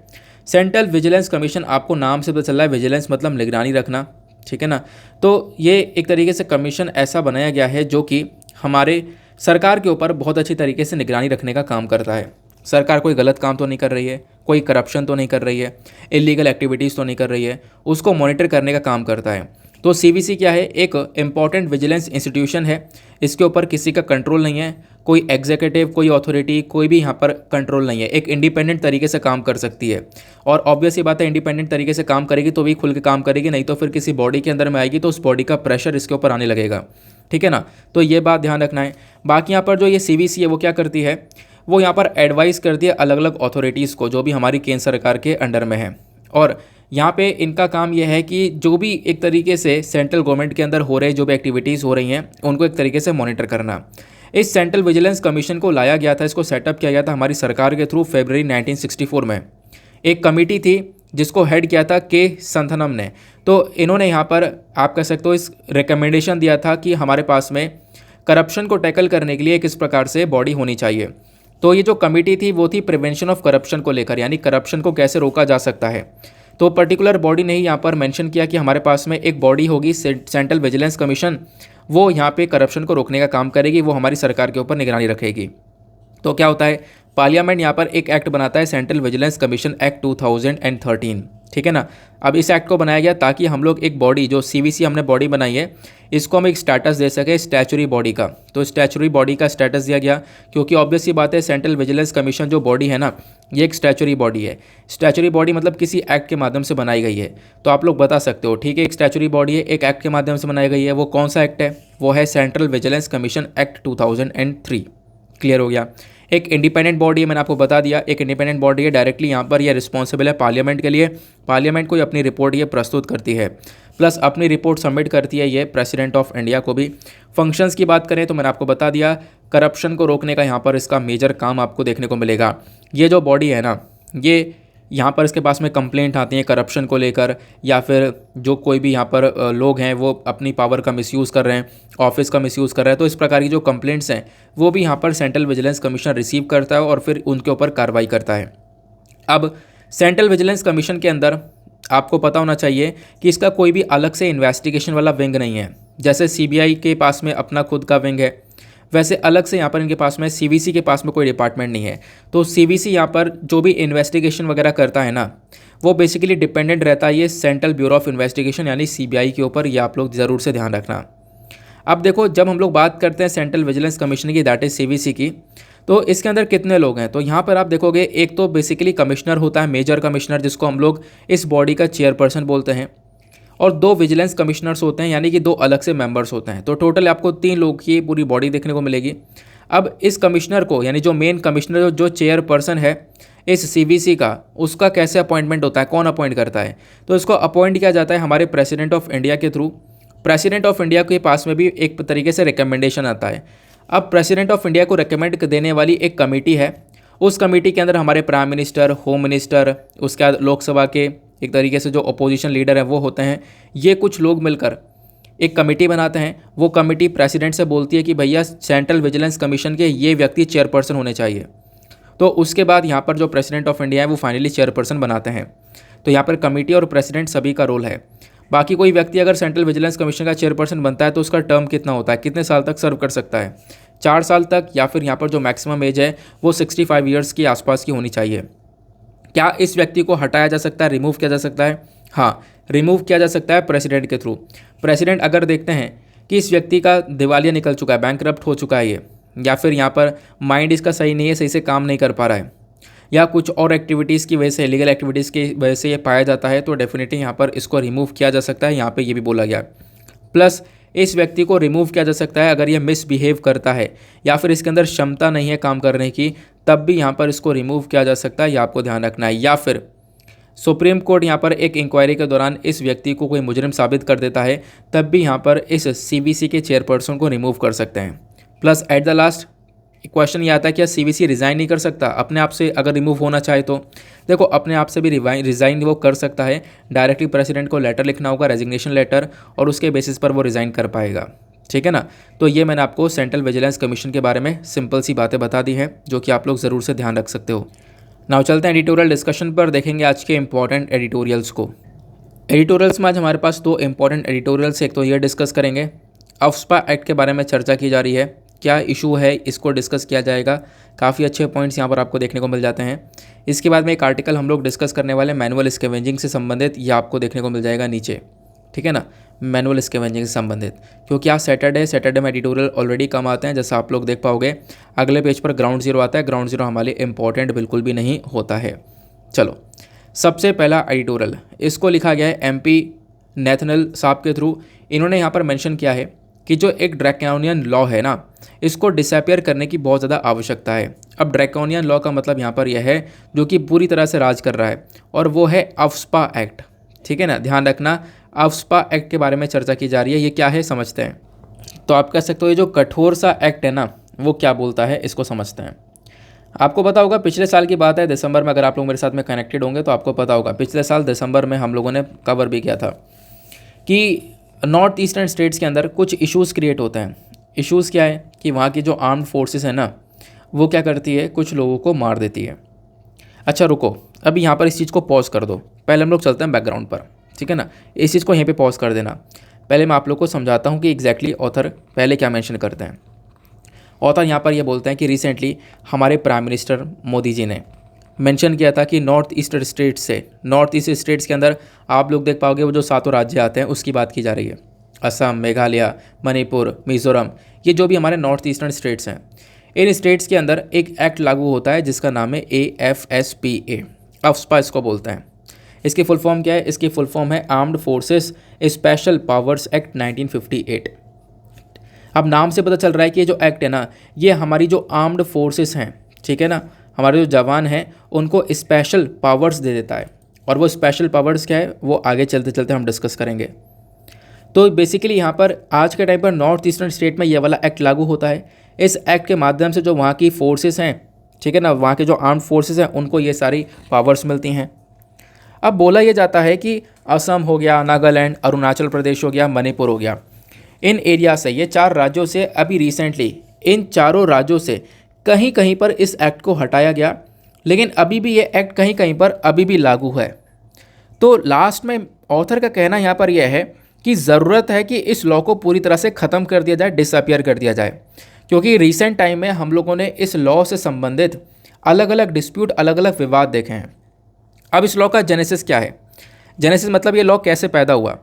सेंट्रल विजिलेंस कमीशन, आपको नाम से पता चल रहा है, विजिलेंस मतलब निगरानी रखना, ठीक है ना। तो ये एक तरीके से कमीशन ऐसा बनाया गया है जो कि हमारे सरकार के ऊपर बहुत अच्छी तरीके से निगरानी रखने का काम करता है। सरकार कोई गलत काम तो नहीं कर रही है, कोई करप्शन तो नहीं कर रही है, इलीगल एक्टिविटीज़ तो नहीं कर रही है, उसको मॉनिटर करने का काम करता है। तो CVC क्या है, एक इम्पॉर्टेंट विजिलेंस इंस्टीट्यूशन है। इसके ऊपर किसी का कंट्रोल नहीं है, कोई एग्जीक्यूटिव, कोई अथॉरिटी, कोई भी यहाँ पर कंट्रोल नहीं है। एक इंडिपेंडेंट तरीके से काम कर सकती है, और ऑब्वियस ही बात है इंडिपेंडेंट तरीके से काम करेगी तो भी खुल के काम करेगी, नहीं तो फिर किसी बॉडी के अंदर में आएगी तो उस बॉडी का प्रेशर इसके ऊपर आने लगेगा, ठीक है ना। तो ये बात ध्यान रखना है। बाकी यहाँ पर जो ये CVC है वो क्या करती है, वो यहाँ पर एडवाइस करती है अलग अलग अथॉरिटीज़ को जो भी हमारी केंद्र सरकार के अंडर में है। और यहाँ पे इनका काम यह है कि जो भी एक तरीके से सेंट्रल गवर्नमेंट के अंदर हो रहे जो भी एक्टिविटीज़ हो रही हैं उनको एक तरीके से मॉनिटर करना। इस सेंट्रल विजिलेंस कमीशन को लाया गया था, इसको सेटअप किया गया था हमारी सरकार के थ्रू फरवरी 1964 में। एक कमेटी थी जिसको हेड किया था के संथनम ने। तो इन्होंने यहाँ पर आप कह सकते हो इस रिकमेंडेशन दिया था कि हमारे पास में करप्शन को टैकल करने के लिए किस प्रकार से बॉडी होनी चाहिए। तो ये जो कमेटी थी वो थी प्रिवेंशन ऑफ करप्शन को लेकर, यानी करप्शन को कैसे रोका जा सकता है। तो पर्टिकुलर बॉडी ने ही यहाँ पर मेंशन किया कि हमारे पास में एक बॉडी होगी सेंट्रल विजिलेंस कमीशन, वो यहाँ पे करप्शन को रोकने का काम करेगी, वो हमारी सरकार के ऊपर निगरानी रखेगी। तो क्या होता है, पार्लियामेंट यहाँ पर एक एक्ट बनाता है, सेंट्रल विजिलेंस कमीशन एक्ट 2013, ठीक है ना। अब इस एक्ट को बनाया गया ताकि हम लोग एक बॉडी जो CVC हमने बॉडी बनाई है इसको हम एक स्टेटस दे सके स्टैचुरी बॉडी का। तो स्टैचुरी बॉडी का स्टेटस दिया गया क्योंकि ऑब्वियस ही बात है सेंट्रल विजिलेंस कमीशन जो बॉडी है ना ये एक स्टैचुरी बॉडी है। स्टैचुरी बॉडी मतलब किसी एक्ट के माध्यम से बनाई गई है। तो आप लोग बता सकते हो, ठीक है, एक स्टैचुरी बॉडी है, एक एक्ट के माध्यम से बनाई गई है। वो कौन सा एक्ट है, वो है central vigilance commission act 2003। Clear हो गया। एक इंडिपेंडेंट बॉडी है, मैंने आपको बता दिया, एक इंडिपेंडेंट बॉडी है, डायरेक्टली यहाँ पर यह रिस्पॉन्सिबल है पार्लियामेंट के लिए। पार्लियामेंट को अपनी रिपोर्ट ये प्रस्तुत करती है, प्लस अपनी रिपोर्ट सबमिट करती है ये प्रेसिडेंट ऑफ इंडिया को भी। फंक्शंस की बात करें तो मैंने आपको बता दिया, करप्शन को रोकने का यहाँ पर इसका मेजर काम आपको देखने को मिलेगा। ये जो बॉडी है ना, ये यहाँ पर इसके पास में कंप्लेंट आती हैं करप्शन को लेकर, या फिर जो कोई भी यहाँ पर लोग हैं वो अपनी पावर का मिसयूज़ कर रहे हैं, ऑफिस का मिसयूज़ कर रहे हैं। तो इस प्रकार की जो कंप्लेंट्स हैं वो भी यहाँ पर सेंट्रल विजिलेंस कमीशन रिसीव करता है और फिर उनके ऊपर कार्रवाई करता है। अब सेंट्रल विजिलेंस कमीशन के अंदर आपको पता होना चाहिए कि इसका कोई भी अलग से इन्वेस्टिगेशन वाला विंग नहीं है। जैसे CBI के पास में अपना खुद का विंग है, वैसे अलग से यहाँ पर इनके पास में CVC के पास में कोई डिपार्टमेंट नहीं है। तो CVC यहाँ पर जो भी इन्वेस्टिगेशन वगैरह करता है ना, वो बेसिकली डिपेंडेंट रहता है ये सेंट्रल ब्यूरो ऑफ इन्वेस्टिगेशन यानी CBI के ऊपर। ये आप लोग ज़रूर से ध्यान रखना। अब देखो, जब हम लोग बात करते हैं सेंट्रल विजिलेंस कमीशन की, दैट इज़ CVC की, तो इसके अंदर कितने लोग हैं, तो यहाँ पर आप देखोगे एक तो बेसिकली कमिश्नर होता है, मेजर कमिश्नर, जिसको हम लोग इस बॉडी का चेयरपर्सन बोलते हैं, और 2 विजिलेंस कमिश्नर्स होते हैं, यानी कि 2 अलग से मेंबर्स होते हैं। तो टोटल आपको 3 लोग की पूरी बॉडी देखने को मिलेगी। अब इस कमिश्नर को, यानी जो मेन कमिश्नर जो चेयरपर्सन है इस CVC का, उसका कैसे अपॉइंटमेंट होता है, कौन अपॉइंट करता है, तो इसको अपॉइंट किया जाता है हमारे प्रेसिडेंट ऑफ इंडिया के थ्रू। प्रेसिडेंट ऑफ इंडिया के पास में भी एक तरीके से रिकमेंडेशन आता है। अब प्रेसिडेंट ऑफ इंडिया को रिकमेंड देने वाली एक कमेटी है, उस कमेटी के अंदर हमारे प्राइम मिनिस्टर, होम मिनिस्टर, उसके बाद लोकसभा के एक तरीके से जो अपोजिशन लीडर है वो होते हैं। ये कुछ लोग मिलकर एक कमेटी बनाते हैं। वो कमेटी प्रेसिडेंट से बोलती है कि भैया सेंट्रल विजिलेंस कमीशन के ये व्यक्ति चेयरपर्सन होने चाहिए। तो उसके बाद यहाँ पर जो प्रेसिडेंट ऑफ इंडिया है वो फाइनली चेयरपर्सन बनाते हैं। तो यहाँ पर कमेटी और प्रेसिडेंट सभी का रोल है। बाकी कोई व्यक्ति अगर सेंट्रल विजिलेंस कमीशन का चेयरपर्सन बनता है तो उसका टर्म कितना होता है, कितने साल तक सर्व कर सकता है, 4 साल तक, या फिर यहाँ पर जो मैक्सिमम एज है वो 65 ईयर्स के आसपास की होनी चाहिए। क्या इस व्यक्ति को हटाया जा सकता है, रिमूव किया जा सकता है? हाँ, रिमूव किया जा सकता है प्रेसिडेंट के थ्रू। प्रेसिडेंट अगर देखते हैं कि इस व्यक्ति का दिवालिया निकल चुका है, बैंकरप्ट हो चुका है ये, या फिर यहाँ पर माइंड इसका सही नहीं है, सही से काम नहीं कर पा रहा है, या कुछ और एक्टिविटीज़ की वजह से, इलीगल एक्टिविटीज़ की वजह से ये पाया जाता है, तो डेफिनेटली यहाँ पर इसको रिमूव किया जा सकता है। यहाँ पे ये भी बोला गया। प्लस इस व्यक्ति को रिमूव किया जा सकता है अगर ये मिसबिहेव करता है या फिर इसके अंदर क्षमता नहीं है काम करने की, तब भी यहाँ पर इसको रिमूव किया जा सकता है, ये आपको ध्यान रखना है। या फिर सुप्रीम कोर्ट यहाँ पर एक इंक्वायरी के दौरान इस व्यक्ति को कोई मुजरिम साबित कर देता है, तब भी यहाँ पर इस CVC के चेयरपर्सन को रिमूव कर सकते हैं। Plus at the last question ये आता है क्या CVC रिज़ाइन नहीं कर सकता अपने आप से अगर रिमूव होना चाहे तो? देखो, अपने आप से भी रिज़ाइन वो कर सकता है, डायरेक्टली प्रेसिडेंट को लेटर लिखना होगा, रेजिग्नेशन लेटर, और उसके बेसिस पर वो रिज़ाइन कर पाएगा। ठीक है ना। तो ये मैंने आपको सेंट्रल विजिलेंस कमीशन के बारे में सिंपल सी बातें बता दी हैं जो कि आप लोग ज़रूर से ध्यान रख सकते हो। नाउ चलते हैं एडिटोरियल डिस्कशन पर, देखेंगे आज के इंपॉर्टेंट एडिटोरियल्स को। एडिटोरियल्स में आज हमारे पास 2 इंपॉर्टेंट एडिटोरियल्स, एक तो ये डिस्कस करेंगे अफ्स्पा एक्ट के बारे में चर्चा की जा रही है, क्या इशू है इसको डिस्कस किया जाएगा। काफ़ी अच्छे पॉइंट्स यहाँ पर आपको देखने को मिल जाते हैं। इसके बाद में एक आर्टिकल हम लोग डिस्कस करने वाले मैनुअल स्कैवेंजिंग से संबंधित, ये आपको देखने को मिल जाएगा नीचे। ठीक है ना, मैनुअल स्कैवेंजिंग से संबंधित, क्योंकि आज सैटरडे में एडिटोरियल ऑलरेडी कम आते हैं, जैसा आप लोग देख पाओगे। अगले पेज पर ग्राउंड जीरो आता है, ग्राउंड जीरो हमारे लिए इंपॉर्टेंट बिल्कुल भी नहीं होता है। चलो, सबसे पहला एडिटोरियल, इसको लिखा गया है MP नेथनल साहब के थ्रू। इन्होंने यहाँ पर मेंशन किया है कि जो एक ड्रैकोनियन लॉ है ना, इसको डिसअपियर करने की बहुत ज़्यादा आवश्यकता है। अब ड्रैकोनियन लॉ का मतलब यहाँ पर यह है जो कि पूरी तरह से राज कर रहा है, और वो है अफ्स्पा एक्ट। ठीक है ना, ध्यान रखना, अफ्स्पा एक्ट के बारे में चर्चा की जा रही है। ये क्या है समझते हैं। तो आप कह सकते हो ये जो कठोर सा एक्ट है ना, वो क्या बोलता है, इसको समझते हैं। आपको पता होगा पिछले साल की बात है, दिसंबर में, अगर आप लोग मेरे साथ में कनेक्टेड होंगे तो आपको पता होगा, पिछले साल दिसंबर में हम लोगों ने कवर भी किया था कि नॉर्थ ईस्टर्न स्टेट्स के अंदर कुछ इश्यूज़ क्रिएट होते हैं। इश्यूज़ क्या है कि वहाँ की जो आर्म्ड फोर्सेस है ना, वो क्या करती है, कुछ लोगों को मार देती है। अच्छा रुको, अभी यहाँ पर इस चीज़ को पॉज कर दो, पहले हम लोग चलते हैं बैकग्राउंड पर। ठीक है ना, इस चीज़ को यहीं पे पॉज कर देना। पहले मैं आप लोग को समझाता हूँ कि एग्जैक्टली ऑथर पहले क्या मेंशन करते हैं। ऑथर यहाँ पर ये बोलते हैं कि रिसेंटली हमारे प्राइम मिनिस्टर मोदी जी ने मेंशन किया था कि नॉर्थ ईस्ट स्टेट्स के अंदर आप लोग देख पाओगे वो जो 7 राज्य आते हैं उसकी बात की जा रही है। असम, मेघालय, मणिपुर, मिज़ोरम, ये जो भी हमारे नॉर्थ ईस्टर्न स्टेट्स हैं, इन स्टेट्स के अंदर एक एक्ट लागू होता है जिसका नाम है AFSPA, अफ्स्पा इसको बोलते हैं। इसकी फुल फॉर्म क्या है? इसकी फुल फॉर्म है armed forces special powers act 1958। अब नाम से पता चल रहा है कि ये जो एक्ट है ना, ये हमारी जो आर्म्ड फोर्सेस हैं, ठीक है ना, हमारे जो जवान हैं उनको स्पेशल पावर्स दे देता है। और वो स्पेशल पावर्स क्या है वो आगे चलते चलते हम डिस्कस करेंगे। तो बेसिकली यहाँ पर आज के टाइम पर नॉर्थ ईस्टर्न स्टेट में ये वाला एक्ट लागू होता है। इस एक्ट के माध्यम से जो वहाँ की फोर्सेस हैं, ठीक है ना, वहाँ के जो आर्म्ड फोर्सेस हैं उनको ये सारी पावर्स मिलती हैं। अब बोला ये जाता है कि असम हो गया, नागालैंड, अरुणाचल प्रदेश हो गया, मणिपुर हो गया, इन एरिया से, ये 4 राज्यों से अभी रिसेंटली इन चारों राज्यों से कहीं कहीं पर इस एक्ट को हटाया गया, लेकिन अभी भी ये एक्ट कहीं कहीं पर अभी भी लागू है। तो लास्ट में ऑथर का कहना यहाँ पर यह है कि ज़रूरत है कि इस लॉ को पूरी तरह से ख़त्म कर दिया जाए, डिसअपियर कर दिया जाए, क्योंकि रिसेंट टाइम में हम लोगों ने इस लॉ से संबंधित अलग अलग डिस्प्यूट, अलग अलग विवाद देखे हैं। अब इस लॉ का जेनेसिस क्या है? जेनेसिस मतलब ये लॉ कैसे पैदा हुआ?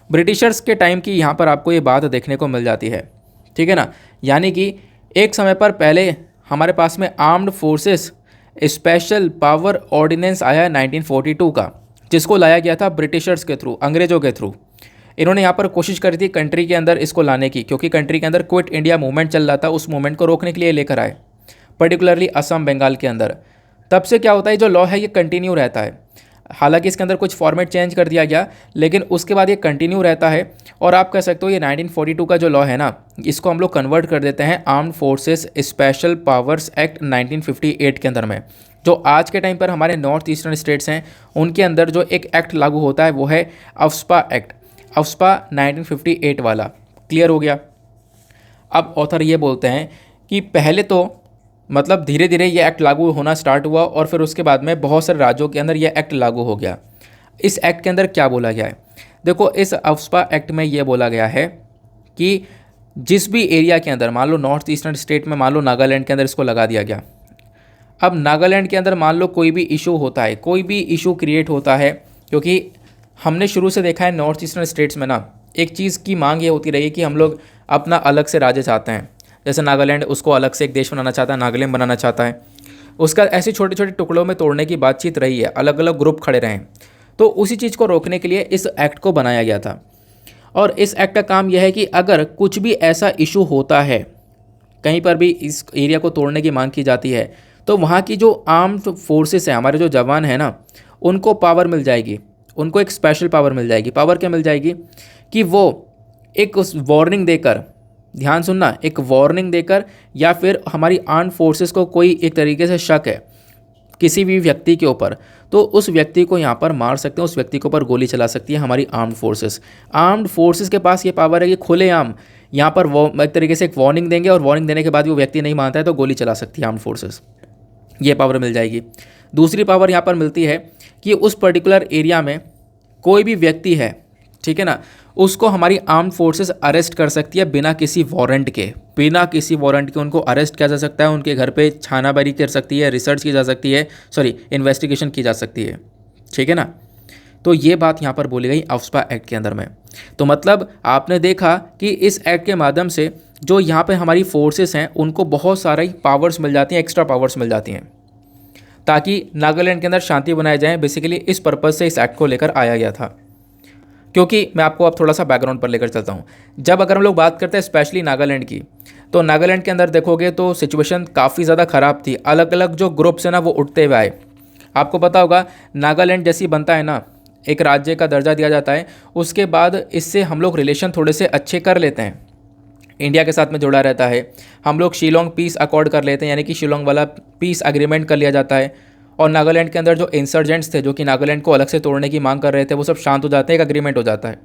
ब्रिटिशर्स के टाइम की यहाँ पर आपको ये बात देखने को मिल जाती है, ठीक है ना। यानी कि एक समय पर पहले हमारे पास में armed forces special power ordinance आया है 1942 का, जिसको लाया गया था ब्रिटिशर्स के थ्रू, अंग्रेज़ों के थ्रू। इन्होंने यहाँ पर कोशिश करी थी कंट्री के अंदर इसको लाने की, क्योंकि कंट्री के अंदर क्विट इंडिया मूवमेंट चल रहा था, उस मूवमेंट को रोकने के लिए लेकर आए, पर्टिकुलरली असम, बंगाल के अंदर। तब से क्या होता है, जो लॉ है ये कंटिन्यू रहता है। हालांकि इसके अंदर कुछ फॉर्मेट चेंज कर दिया गया, लेकिन उसके बाद ये कंटिन्यू रहता है। और आप कह सकते हो ये 1942 का जो लॉ है ना, इसको हम लोग कन्वर्ट कर देते हैं armed forces special powers act 1958 के अंदर में। जो आज के टाइम पर हमारे नॉर्थ ईस्टर्न स्टेट्स हैं उनके अंदर जो एक एक्ट लागू होता है वो है अफ्स्पा एक्ट, अफ्स्पा 1958 वाला। क्लियर हो गया? अब ऑथर ये बोलते हैं कि पहले तो मतलब धीरे धीरे ये एक्ट लागू होना स्टार्ट हुआ और फिर उसके बाद में बहुत सारे राज्यों के अंदर ये एक्ट लागू हो गया। इस एक्ट के अंदर क्या बोला गया है? देखो, इस अफ्स्पा एक्ट में ये बोला गया है कि जिस भी एरिया के अंदर, मान लो नॉर्थ ईस्टर्न स्टेट में, मान लो नागालैंड के अंदर इसको लगा दिया गया। अब नागालैंड के अंदर मान लो कोई भी इशू होता है, कोई भी इशू क्रिएट होता है, क्योंकि हमने शुरू से देखा है नॉर्थ ईस्टर्न स्टेट्स में ना एक चीज़ की मांग ये होती रही कि हम लोग अपना अलग से राज्य चाहते हैं। जैसे नागालैंड उसको अलग से एक देश बनाना चाहता है, नागालैंड बनाना चाहता है, उसका ऐसे छोटे छोटे टुकड़ों में तोड़ने की बातचीत रही है, अलग अलग ग्रुप खड़े रहे। तो उसी चीज़ को रोकने के लिए इस एक्ट को बनाया गया था। और इस एक्ट का काम यह है कि अगर कुछ भी ऐसा इशू होता है, कहीं पर भी इस एरिया को तोड़ने की मांग की जाती है, तो वहाँ की जो आर्म्ड फोर्सेस हैं, हमारे जो जवान हैं ना, उनको पावर मिल जाएगी, उनको एक स्पेशल पावर मिल जाएगी। पावर क्या मिल जाएगी कि वो एक उस वार्निंग देकर, ध्यान सुनना, एक वार्निंग देकर या फिर हमारी आर्म्ड फोर्सेस को कोई एक तरीके से शक है किसी भी व्यक्ति के ऊपर, तो उस व्यक्ति को यहाँ पर मार सकते हैं, उस व्यक्ति के ऊपर गोली चला सकती है हमारी आर्म्ड फोर्सेस। आर्म्ड फोर्सेस के पास ये पावर है कि खुलेआम यहाँ पर वो एक तरीके से एक वार्निंग देंगे और वार्निंग देने के बाद वो व्यक्ति नहीं मानता है तो गोली चला सकती है आर्म्ड फोर्सेस। ये पावर मिल जाएगी। दूसरी पावर यहाँ पर मिलती है कि उस पर्टिकुलर एरिया में कोई भी व्यक्ति है, ठीक है ना, उसको हमारी आर्म्ड फोर्सेस अरेस्ट कर सकती है बिना किसी वारंट के। बिना किसी वारंट के उनको अरेस्ट किया जा सकता है, उनके घर पे छानामारी कर सकती है, रिसर्च की जा सकती है, इन्वेस्टिगेशन की जा सकती है, ठीक है ना। तो ये बात यहाँ पर बोली गई अफ्स्पा एक्ट के अंदर में। तो मतलब आपने देखा कि इस एक्ट के माध्यम से जो यहाँ पे हमारी फोर्सेस हैं उनको बहुत सारी पावर्स मिल जाती हैं, एक्स्ट्रा पावर्स मिल जाती हैं, ताकि नागालैंड के अंदर शांति बनाई जाए। बेसिकली इस पर्पज़ से इस एक्ट को लेकर आया गया था। क्योंकि मैं आपको अब थोड़ा सा बैकग्राउंड पर लेकर चलता हूँ। जब अगर हम लोग बात करते हैं स्पेशली नागालैंड की, तो नागालैंड के अंदर देखोगे तो सिचुएशन काफ़ी ज़्यादा ख़राब थी। अलग अलग जो ग्रुप्स हैं ना वो उठते हुए आए। आपको पता होगा नागालैंड जैसी बनता है ना, एक राज्य का दर्जा दिया जाता है, उसके बाद इससे हम लोग रिलेशन थोड़े से अच्छे कर लेते हैं, इंडिया के साथ में जुड़ा रहता है। हम लोग शिलोंग पीस अकॉर्ड कर लेते हैं, यानी कि शिलोंग वाला पीस एग्रीमेंट कर लिया जाता है। और नागालैंड के अंदर जो इंसर्जेंट्स थे जो कि नागालैंड को अलग से तोड़ने की मांग कर रहे थे, वो सब शांत हो जाते हैं, एक एग्रीमेंट हो जाता है।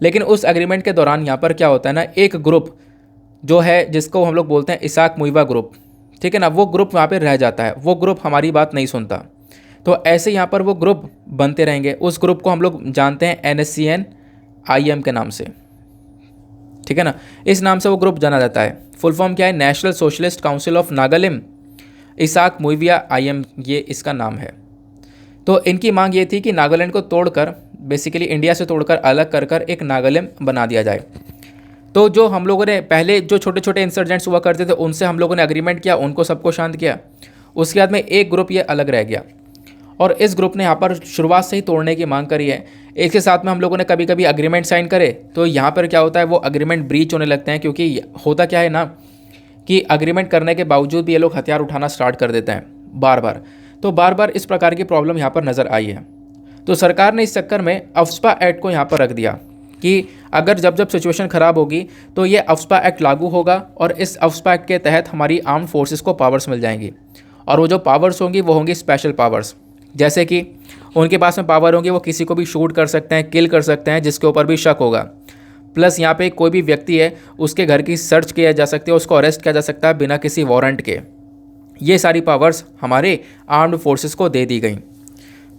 लेकिन उस एग्रीमेंट के दौरान यहाँ पर क्या होता है ना, एक ग्रुप जो है जिसको हम लोग बोलते हैं इसाक मुइवा ग्रुप, ठीक है ना, वो ग्रुप वहाँ पे रह जाता है। वो ग्रुप हमारी बात नहीं सुनता। तो ऐसे यहाँ पर वो ग्रुप बनते रहेंगे। उस ग्रुप को हम लोग जानते हैं NSCN IM के नाम से, ठीक है ना। इस नाम से वो ग्रुप जाना जाता है। फुल फॉर्म क्या है? National socialist council of Nagalim Isak Muivah IM, ये इसका नाम है। तो इनकी मांग ये थी कि नागालैंड को तोड़कर, बेसिकली इंडिया से तोड़कर अलग कर कर एक नागालिम बना दिया जाए। तो जो हम लोगों ने पहले जो छोटे छोटे इंसर्जेंट्स हुआ करते थे उनसे हम लोगों ने एग्रीमेंट किया, उनको सबको शांत किया। उसके बाद में एक ग्रुप ये अलग रह गया और इस ग्रुप ने यहाँ पर शुरुआत से ही तोड़ने की मांग करी है। इसके साथ में हम लोगों ने कभी कभी एग्रीमेंट साइन करे, तो यहाँ पर क्या होता है, वो एग्रीमेंट ब्रीच होने लगते हैं। क्योंकि होता क्या है ना कि एग्रीमेंट करने के बावजूद भी ये लोग हथियार उठाना स्टार्ट कर देते हैं बार बार। तो बार बार इस प्रकार की प्रॉब्लम यहाँ पर नज़र आई है। तो सरकार ने इस चक्कर में अफ्स्पा एक्ट को यहाँ पर रख दिया कि अगर जब जब सिचुएशन ख़राब होगी तो ये अफ्स्पा एक्ट लागू होगा और इस अफ्स्पा एक्ट के तहत हमारी आर्म्ड फोर्सेस को पावर्स मिल जाएंगी। और वो जो पावर्स होंगी वो होंगी स्पेशल पावर्स। जैसे कि उनके पास में पावर होंगी, वो किसी को भी शूट कर सकते हैं, किल कर सकते हैं जिसके ऊपर भी शक होगा। प्लस यहाँ पे कोई भी व्यक्ति है उसके घर की सर्च किया जा सकती है, उसको अरेस्ट किया जा सकता है बिना किसी वारंट के। ये सारी पावर्स हमारे आर्म्ड फोर्सेस को दे दी गई।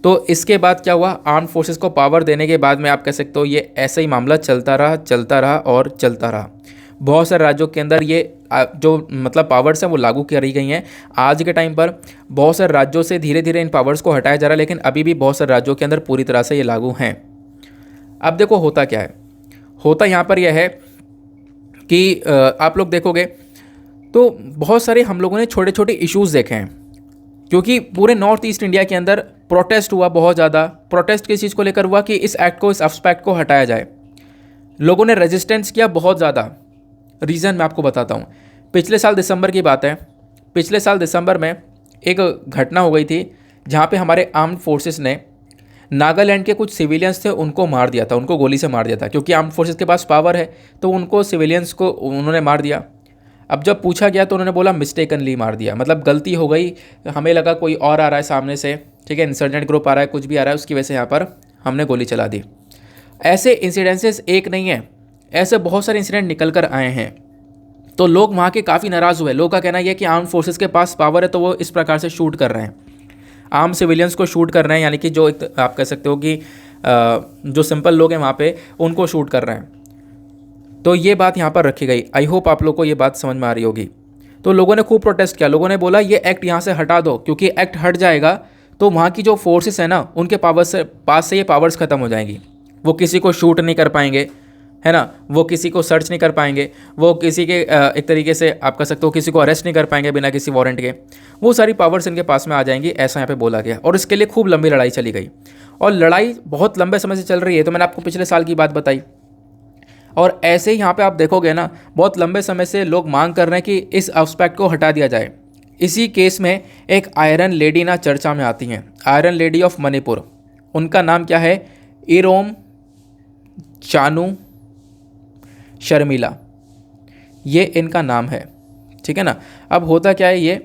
तो इसके बाद क्या हुआ, आर्म्ड फोर्सेस को पावर देने के बाद में आप कह सकते हो ये ऐसा ही मामला चलता रहा और चलता रहा। बहुत सारे राज्यों के अंदर ये जो मतलब पावर्स हैं वो लागू करी गई हैं। आज के टाइम पर बहुत सारे राज्यों से धीरे धीरे इन पावर्स को हटाया जा रहा है, लेकिन अभी भी बहुत सारे राज्यों के अंदर पूरी तरह से ये लागू हैं। अब देखो होता क्या है, होता यहाँ पर यह है कि आप लोग देखोगे तो बहुत सारे हम लोगों ने छोटे छोटे इश्यूज़ देखे हैं। क्योंकि पूरे नॉर्थ ईस्ट इंडिया के अंदर प्रोटेस्ट हुआ बहुत ज़्यादा। प्रोटेस्ट किस चीज़ को लेकर हुआ कि इस एक्ट को, इस अफ्स्पा एक्ट को हटाया जाए। लोगों ने रेजिस्टेंस किया बहुत ज़्यादा। रीज़न मैं आपको बताता हूँ। पिछले साल दिसंबर की बात है। पिछले साल दिसंबर में एक घटना हो गई थी जहाँ पे हमारे आर्म्ड फोर्सेस ने नागालैंड के कुछ सिविलियंस थे उनको मार दिया था, उनको गोली से मार दिया था। क्योंकि आर्म्ड फोर्सेस के पास पावर है तो उनको सिविलियंस को उन्होंने मार दिया। अब जब पूछा गया तो उन्होंने बोला मिस्टेकनली मार दिया, मतलब गलती हो गई, हमें लगा कोई और आ रहा है सामने से, ठीक है, इंसर्जेंट ग्रुप आ रहा है, कुछ भी आ रहा है, उसकी वजह से यहाँ पर हमने गोली चला दी। ऐसे इंसिडेंसेस एक नहीं है, ऐसे बहुत सारे इंसिडेंट निकल कर आए हैं। तो लोग वहाँ के काफ़ी नाराज़ हुए। लोगों का कहना यह है कि आर्म्ड फोर्सेस के पास पावर है तो वो इस प्रकार से शूट कर रहे हैं, आम सिविलियंस को शूट कर रहे हैं, यानी कि जो आप कह सकते हो कि जो सिंपल लोग हैं वहाँ पे उनको शूट कर रहे हैं। तो ये बात यहाँ पर रखी गई। आई होप आप लोग को ये बात समझ में आ रही होगी। तो लोगों ने खूब प्रोटेस्ट किया। लोगों ने बोला ये एक्ट यहाँ से हटा दो, क्योंकि एक्ट हट जाएगा तो वहाँ की जो फोर्सेस है ना उनके पास से ये पावर्स ख़त्म हो जाएंगी। वो किसी को शूट नहीं कर पाएंगे, है ना, वो किसी को सर्च नहीं कर पाएंगे, वो किसी के एक तरीके से आप कह सकते हो किसी को अरेस्ट नहीं कर पाएंगे बिना किसी वारंट के। वो सारी पावर्स इनके पास में आ जाएंगी, ऐसा यहाँ पे बोला गया। और इसके लिए खूब लंबी लड़ाई चली गई और लड़ाई बहुत लंबे समय से चल रही है। तो मैंने आपको पिछले साल की बात बताई और ऐसे ही यहाँ पे आप देखोगे ना, बहुत लंबे समय से लोग मांग कर रहे हैं कि इस एस्पेक्ट को हटा दिया जाए। इसी केस में एक आयरन लेडी ना चर्चा में आती हैं, आयरन लेडी ऑफ मणिपुर। उनका नाम क्या है? इरोम चानू शर्मिला, ये इनका नाम है, ठीक है ना। अब होता क्या है,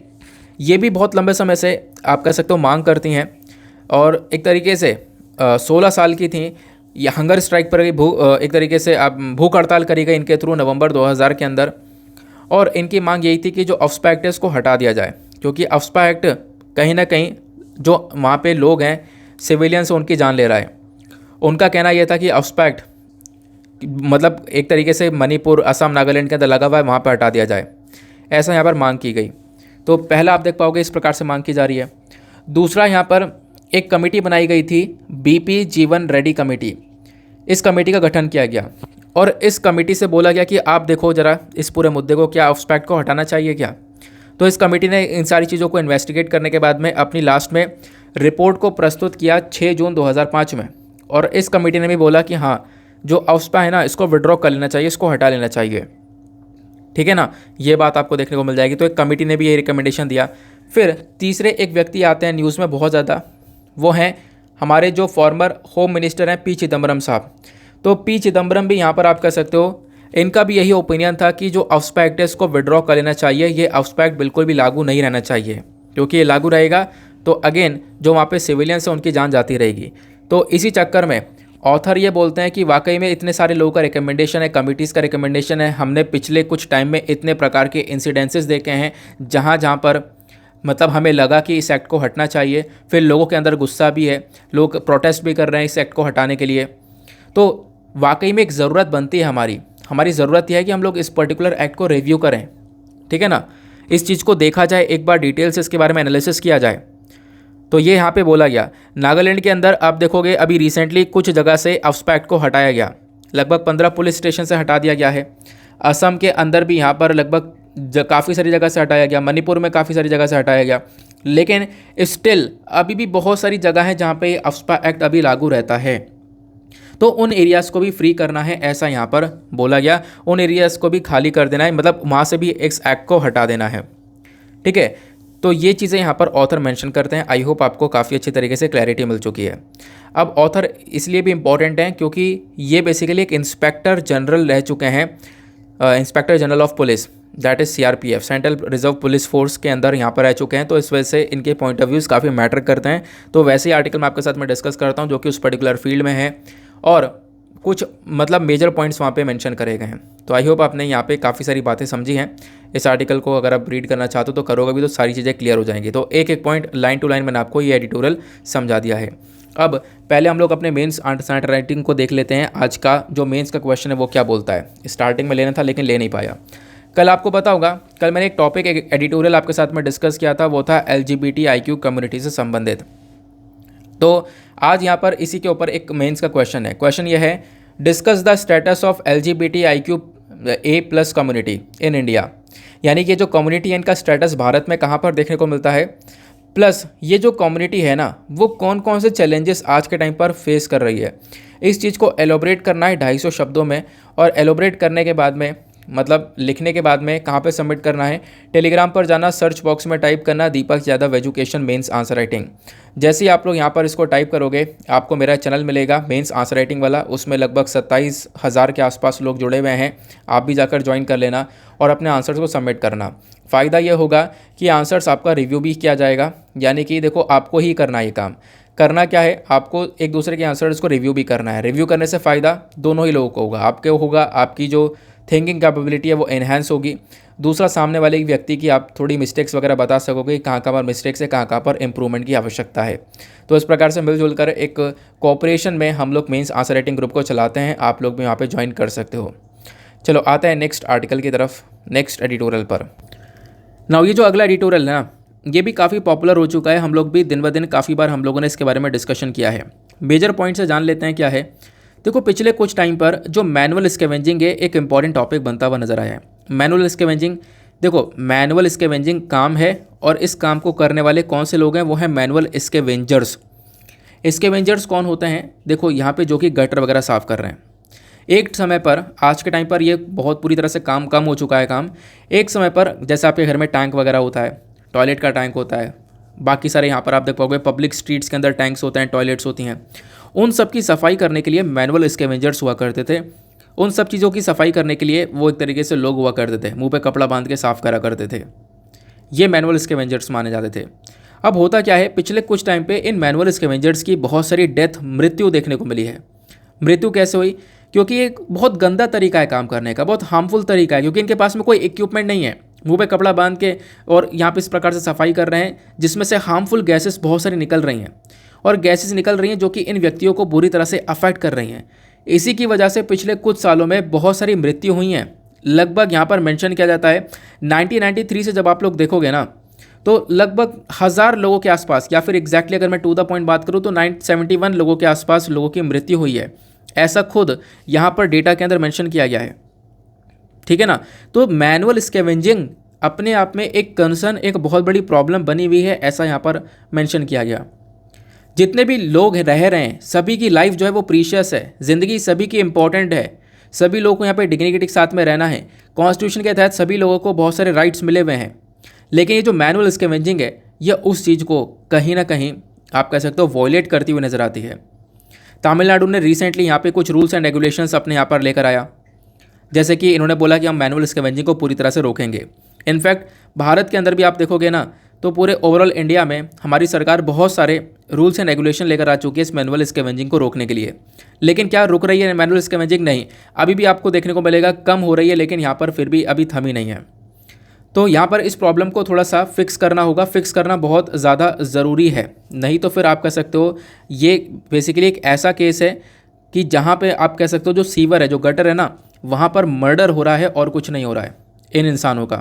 ये भी बहुत लंबे समय से आप कह सकते हो मांग करती हैं, और एक तरीके से 16 साल की थी, ये हंगर स्ट्राइक पर गई, एक तरीके से आप भूख हड़ताल करी गई इनके थ्रू नवंबर 2000 के अंदर। और इनकी मांग यही थी कि जो अफ्स्पा एक्ट है इसको हटा दिया जाए, क्योंकि अफ्स्पा एक्ट कहीं ना कहीं जो वहाँ पे लोग हैं सिविलियंस, उनकी जान ले रहा है। उनका कहना यह था कि अफ्स्पा एक्ट मतलब एक तरीके से मणिपुर, असम, नागालैंड के अंदर लगा हुआ है, वहाँ पर हटा दिया जाए, ऐसा यहाँ पर मांग की गई। तो पहला आप देख पाओगे इस प्रकार से मांग की जा रही है। दूसरा, यहाँ पर एक कमेटी बनाई गई थी, बीपी जीवन रेड्डी कमेटी। इस कमेटी का गठन किया गया और इस कमेटी से बोला गया कि आप देखो ज़रा इस पूरे मुद्दे को, क्या अफ्स्पा एक्ट को हटाना चाहिए क्या। तो इस कमेटी ने इन सारी चीज़ों को इन्वेस्टिगेट करने के बाद में अपनी लास्ट में रिपोर्ट को प्रस्तुत किया 6 जून 2005 में। और इस कमेटी ने भी बोला कि हाँ, जो अफ्स्पा है ना, इसको विड्रॉ कर लेना चाहिए, इसको हटा लेना चाहिए, ठीक है ना। ये बात आपको देखने को मिल जाएगी। तो एक कमेटी ने भी ये रिकमेंडेशन दिया। फिर तीसरे एक व्यक्ति आते हैं न्यूज़ में बहुत ज़्यादा, वो हैं हमारे जो फॉर्मर होम मिनिस्टर हैं पी चिदम्बरम साहब। तो पी चिदम्बरम भी यहाँ पर आप कह सकते हो, इनका भी यही ओपिनियन था कि जो अफ्स्पा एक्ट है इसको विड्रॉ कर लेना चाहिए, ये अफ्स्पा एक्ट बिल्कुल भी लागू नहीं रहना चाहिए, क्योंकि ये लागू रहेगा तो अगेन जो वहाँ पे सिविलियंस है उनकी जान जाती रहेगी। तो इसी चक्कर में ऑथर ये बोलते हैं कि वाकई में इतने सारे लोगों का रिकमेंडेशन है, कमिटीज़ का रिकमेंडेशन है, हमने पिछले कुछ टाइम में इतने प्रकार के इंसिडेंसेस देखे हैं जहाँ पर मतलब हमें लगा कि इस एक्ट को हटना चाहिए। फिर लोगों के अंदर गुस्सा भी है, लोग प्रोटेस्ट भी कर रहे हैं इस एक्ट को हटाने के लिए। तो वाकई में एक ज़रूरत बनती है, हमारी ज़रूरत यह है कि हम लोग इस पर्टिकुलर एक्ट को रिव्यू करें, ठीक है ना। इस चीज़ को देखा जाए, एक बार डिटेल से इसके बारे में एनालिसिस किया जाए। तो ये यहाँ पे बोला गया। नागालैंड के अंदर आप देखोगे अभी रिसेंटली कुछ जगह से अफ्स्पा एक्ट को हटाया गया, लगभग 15 पुलिस स्टेशन से हटा दिया गया है। असम के अंदर भी यहाँ पर लगभग काफ़ी सारी जगह से हटाया गया, मणिपुर में काफ़ी सारी जगह से हटाया गया, लेकिन स्टिल अभी भी बहुत सारी जगह है जहाँ पे अफ्स्पा एक्ट अभी लागू रहता है। तो उन एरियाज़ को भी फ्री करना है, ऐसा यहाँ पर बोला गया। उन एरियाज़ को भी खाली कर देना है, मतलब वहाँ से भी इस एक्ट को हटा देना है, ठीक है। तो ये चीज़ें यहाँ पर ऑथर मेंशन करते हैं। आई होप आपको काफ़ी अच्छी तरीके से क्लैरिटी मिल चुकी है। अब ऑथर इसलिए भी इम्पॉर्टेंट हैं क्योंकि ये बेसिकली एक इंस्पेक्टर जनरल रह चुके हैं, inspector general of police, that is CRPF, central reserve police force के अंदर यहाँ पर रह चुके हैं। तो इस वजह से इनके पॉइंट ऑफ व्यूज़ काफ़ी मैटर करते हैं। तो वैसे ही आर्टिकल मैं आपके साथ में डिस्कस करता हूँ जो कि उस पर्टिकुलर फील्ड में है, और कुछ मतलब मेजर पॉइंट्स वहाँ पे मेंशन करे गए हैं। तो आई होप आपने यहाँ पे काफ़ी सारी बातें समझी हैं। इस आर्टिकल को अगर आप रीड करना चाहते हो तो करोगे भी तो सारी चीज़ें क्लियर हो जाएंगी। तो एक एक पॉइंट लाइन टू लाइन मैंने आपको ये एडिटोरियल समझा दिया है। अब पहले हम लोग अपने मेंस आंसर राइटिंग को देख लेते हैं। आज का जो मेंस का क्वेश्चन है वो क्या बोलता है। स्टार्टिंग में लेना था लेकिन ले नहीं पाया। कल आपको पता होगा, कल मैंने एक टॉपिक, एक एडिटोरियल आपके साथ में डिस्कस किया था, वो था LGBTIQ कम्युनिटी से संबंधित। तो आज यहाँ पर इसी के ऊपर एक मेंस का क्वेश्चन है। क्वेश्चन ये है, discuss the status of LGBTIQ+ community in India. यानी कि जो कम्युनिटी है इनका स्टेटस भारत में कहाँ पर देखने को मिलता है, प्लस ये जो कम्युनिटी है ना वो कौन कौन से चैलेंजेस आज के टाइम पर फेस कर रही है। इस चीज़ को एलोबरेट करना है 250 शब्दों में, और एलोबरेट करने के बाद में मतलब लिखने के बाद में कहाँ पे सबमिट करना है, टेलीग्राम पर जाना, सर्च बॉक्स में टाइप करना Deepak Yadav education mains answer writing. जैसे ही आप लोग यहाँ पर इसको टाइप करोगे आपको मेरा चैनल मिलेगा मेंस आंसर राइटिंग वाला, उसमें लगभग 27,000 के आसपास लोग जुड़े हुए हैं। आप भी जाकर ज्वाइन कर लेना और अपने आंसर्स को सबमिट करना। फ़ायदा ये होगा कि आंसर्स आपका रिव्यू भी किया जाएगा, यानी कि देखो आपको ही करना है ये काम। करना क्या है, आपको एक दूसरे के आंसर्स को रिव्यू भी करना है। रिव्यू करने से फ़ायदा दोनों ही लोगों को होगा, आपके होगा, आपकी जो थिंकिंग कैपेबिलिटी है वो एनहांस होगी, दूसरा सामने वाले व्यक्ति की आप थोड़ी मिस्टेक्स वगैरह बता सकोगे, कहाँ पर मिस्टेक्स है, कहाँ पर इंप्रूवमेंट की आवश्यकता है। तो इस प्रकार से मिलजुल कर एक कोऑपरेशन में हम लोग मेंस आंसर राइटिंग ग्रुप को चलाते हैं। आप लोग भी वहाँ पे ज्वाइन कर सकते हो। चलो आते हैं नेक्स्ट आर्टिकल की तरफ, नेक्स्ट एडिटोरियल पर। नाउ ये जो अगला एडिटोरियल है ना, ये भी काफ़ी पॉपुलर हो चुका है। हम लोग भी दिन ब दिन काफ़ी बार हम लोगों ने इसके बारे में डिस्कशन किया है। मेजर पॉइंट से जान लेते हैं क्या है। देखो पिछले कुछ टाइम पर जो मैनुअल स्कैवेंजिंग है एक इंपॉर्टेंट टॉपिक बनता हुआ नजर आया है। मैनुअल स्कैवेंजिंग, देखो मैनुअल स्कैवेंजिंग काम है और इस काम को करने वाले कौन से लोग हैं, वो हैं मैनुअल स्कैवेंजर्स। स्कैवेंजर्स कौन होते हैं, देखो यहाँ पे जो कि गटर वगैरह साफ़ कर रहे हैं, एक समय पर, आज के टाइम पर ये बहुत पूरी तरह से काम कम हो चुका है काम। एक समय पर जैसे आपके घर में टैंक वगैरह होता है, टॉयलेट का टैंक होता है, बाकी सारे यहाँ पर आप देख पाओगे पब्लिक स्ट्रीट्स के अंदर टैंक्स होते हैं, टॉयलेट्स होती हैं, उन सब की सफाई करने के लिए मैनुअल स्कैवेंजर्स हुआ करते थे। उन सब चीज़ों की सफाई करने के लिए वो एक तरीके से लोग हुआ करते थे, मुंह पे कपड़ा बांध के साफ करा करते थे। ये मैनुअल स्कैवेंजर्स माने जाते थे। अब होता क्या है, पिछले कुछ टाइम पे इन मैनुअल स्कैवेंजर्स की बहुत सारी मृत्यु देखने को मिली है। मृत्यु कैसे हुई? क्योंकि एक बहुत गंदा तरीका है काम करने का, बहुत हार्मफुल तरीका है, क्योंकि इनके पास में कोई इक्विपमेंट नहीं है, मुंह पे कपड़ा बांध के और यहाँ पे इस प्रकार से सफाई कर रहे हैं, जिसमें से हार्मफुल गैसेस बहुत सारी निकल रही हैं, और गैसेस निकल रही हैं जो कि इन व्यक्तियों को बुरी तरह से अफेक्ट कर रही हैं। इसी की वजह से पिछले कुछ सालों में बहुत सारी मृत्यु हुई हैं। लगभग यहाँ पर मेंशन किया जाता है 1993 से जब आप लोग देखोगे ना, तो लगभग 1000 लोगों के आसपास, या फिर एग्जैक्टली अगर मैं टू द पॉइंट बात करूँ तो 971 लोगों के आसपास लोगों की मृत्यु हुई है। ऐसा खुद यहाँ पर डेटा के अंदर मेंशन किया गया है, ठीक है ना। तो मैनुअल स्कैवेंजिंग अपने आप में एक कंसर्न, एक बहुत बड़ी प्रॉब्लम बनी हुई है, ऐसा यहाँ पर मेंशन किया गया। जितने भी लोग रह रहे हैं सभी की लाइफ जो है वो प्रीशियस है, ज़िंदगी सभी की इंपॉर्टेंट है, सभी लोगों को यहाँ पे डिग्निटी के साथ में रहना है। कॉन्स्टिट्यूशन के तहत सभी लोगों को बहुत सारे राइट्स मिले हुए हैं, लेकिन ये जो मैनुअल स्कैवेंजिंग है यह उस चीज़ को कहीं ना कहीं आप कह सकते हो वॉयलेट करती हुई नज़र आती है। तमिलनाडु ने रिसेंटली यहाँ पे कुछ रूल्स एंड रेगुलेशंस अपने यहाँ पर लेकर आया, जैसे कि इन्होंने बोला कि हम मैनुअल स्कैवेंजिंग को पूरी तरह से रोकेंगे। इनफैक्ट भारत के अंदर भी आप देखोगे ना, तो पूरे ओवरऑल इंडिया में हमारी सरकार बहुत सारे रूल्स एंड रेगुलेशन लेकर आ चुकी है इस मैनुअल स्कैवेंजिंग को रोकने के लिए। लेकिन क्या रुक रही है मैनुअल स्कैवेंजिंग? नहीं, अभी भी आपको देखने को मिलेगा कम हो रही है, लेकिन यहाँ पर फिर भी अभी थमी नहीं है। तो यहाँ पर इस प्रॉब्लम को थोड़ा सा फिक्स करना होगा, फिक्स करना बहुत ज़्यादा ज़रूरी है, नहीं तो फिर आप कह सकते हो ये बेसिकली एक ऐसा केस है कि जहाँ पे आप कह सकते हो जो सीवर है, जो गटर है ना, वहाँ पर मर्डर हो रहा है और कुछ नहीं हो रहा है इन इंसानों का।